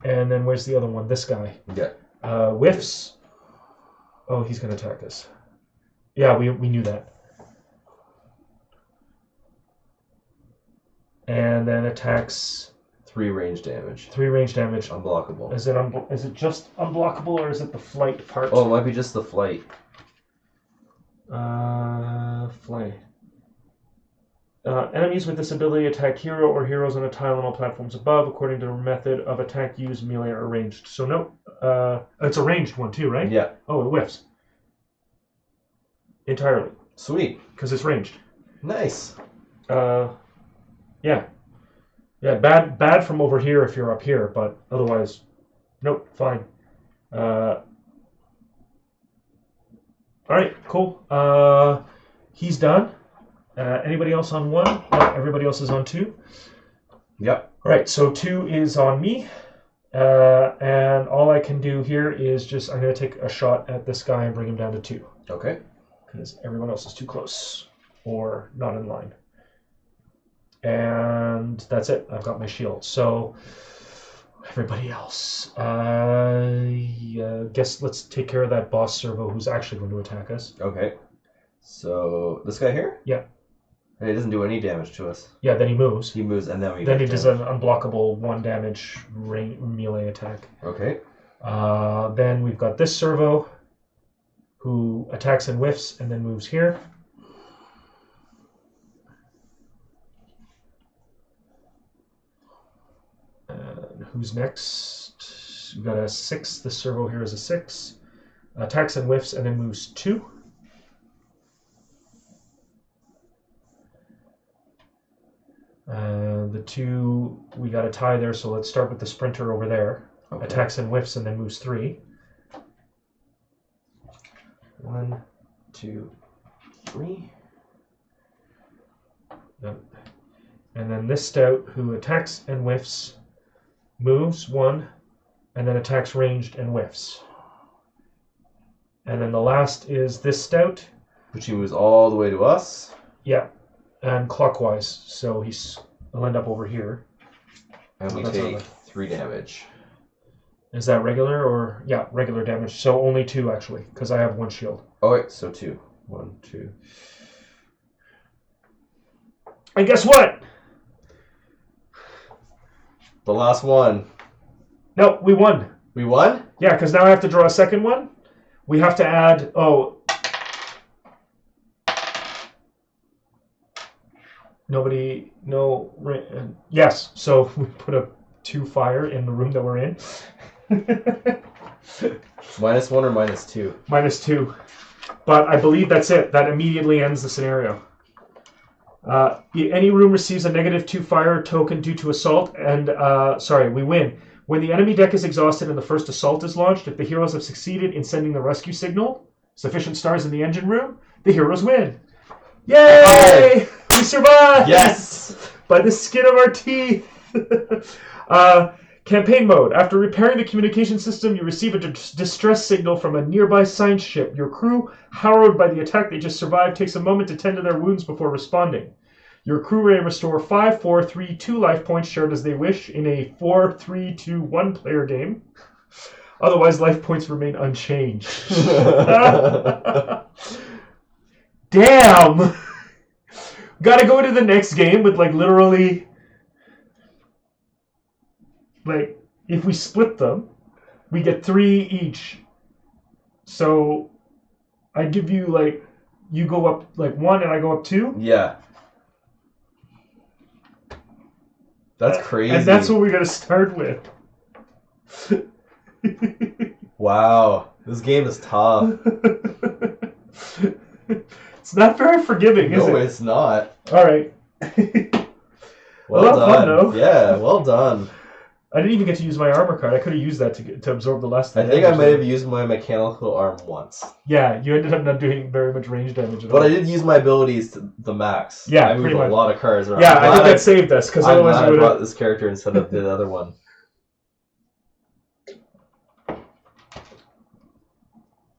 then where's the other one? This guy. Yeah. Whiffs. Oh, he's going to attack us. Yeah, we knew that. And then attacks... 3 range damage. 3 range damage. Unblockable. Is it just unblockable, or is it the flight part? Oh, it might be just the flight. Flight. Enemies with this ability attack hero or heroes on a tile on all platforms above, according to the method of attack used, melee or ranged. So no, it's a ranged one too, right? Yeah. Oh, it whiffs. Entirely. Sweet. Because it's ranged. Nice. Yeah. Yeah, bad from over here if you're up here, but otherwise, nope, fine. All right, cool. He's done. Anybody else on 1? No, everybody else is on 2. Yep. All right, so 2 is on me. And all I can do here is I'm going to take a shot at this guy and bring him down to 2. Okay. Because everyone else is too close or not in line. And that's it. I've got my shield. So everybody else, guess let's take care of that boss servo who's actually going to attack us. Okay. So this guy here? Yeah. He doesn't do any damage to us. Yeah. Then he moves. He moves, and then we. Then he does an unblockable 1 damage melee attack. Okay. Then we've got this servo, who attacks and whiffs, and then moves here. Who's next? We've got a 6. This servo here is a 6. Attacks and whiffs, and then moves 2. The 2, we got a tie there, so let's start with the sprinter over there. Okay. Attacks and whiffs, and then moves 3. 1, 2, 3. Yep. And then this stout, who attacks and whiffs, moves 1, and then attacks ranged and whiffs. And then the last is this stout. Which he moves all the way to us. Yeah, and clockwise, so he'll end up over here. And we take 3 damage. Is that regular or... Yeah, regular damage. So only 2, actually, because I have 1 shield. Oh, wait, so 2. 1, 2. And guess what? The last one. No, we won. We won? Yeah, because now I have to draw a second one. We have to add... Oh. Nobody... No... Yes, so we put a 2 fire in the room that we're in. -1 or -2? -2. But I believe that's it. That immediately ends the scenario. Any room receives a -2 fire token due to assault, and we win. When the enemy deck is exhausted and the first assault is launched, if the heroes have succeeded in sending the rescue signal, sufficient stars in the engine room, the heroes win. Yay! We survived! Yes! By the skin of our teeth! Campaign mode. After repairing the communication system, you receive a distress signal from a nearby science ship. Your crew, harrowed by the attack they just survived, takes a moment to tend to their wounds before responding. Your crew may restore 5, 4, 3, 2 life points shared as they wish in a 4, 3, 2, 1 player game. Otherwise, life points remain unchanged. Damn! Gotta go into the next game with, like, literally... Like, if we split them, we get 3 each. So, I give you, like... You go up, like, 1 and I go up 2? Yeah. That's crazy. And that's what we're gonna start with. Wow. This game is tough. It's not very forgiving, is it? No, it's not. Alright. Well done. Fun, though. Yeah, well done. I didn't even get to use my armor card. I could have used that to absorb the last. I think I might have used my mechanical arm once. Yeah, you ended up not doing very much range damage at all. But I did use my abilities to the max. Yeah, I moved a lot of cards around. Yeah, I think that saved us because otherwise I brought this character instead of the other one.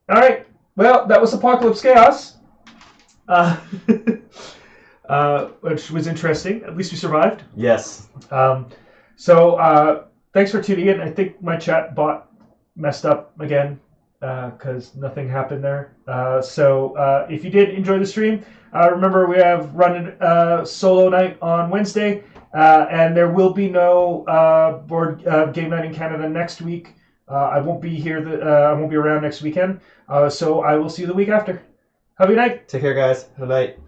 All right. Well, that was Apocalypse Chaos, which was interesting. At least we survived. Yes. So thanks for tuning in. I think my chat bot messed up again because nothing happened there. So if you did enjoy the stream, remember we have run solo night on Wednesday, and there will be no board game night in Canada next week. I won't be here. I won't be around next weekend. So I will see you the week after. Have a good night. Take care, guys. Good night.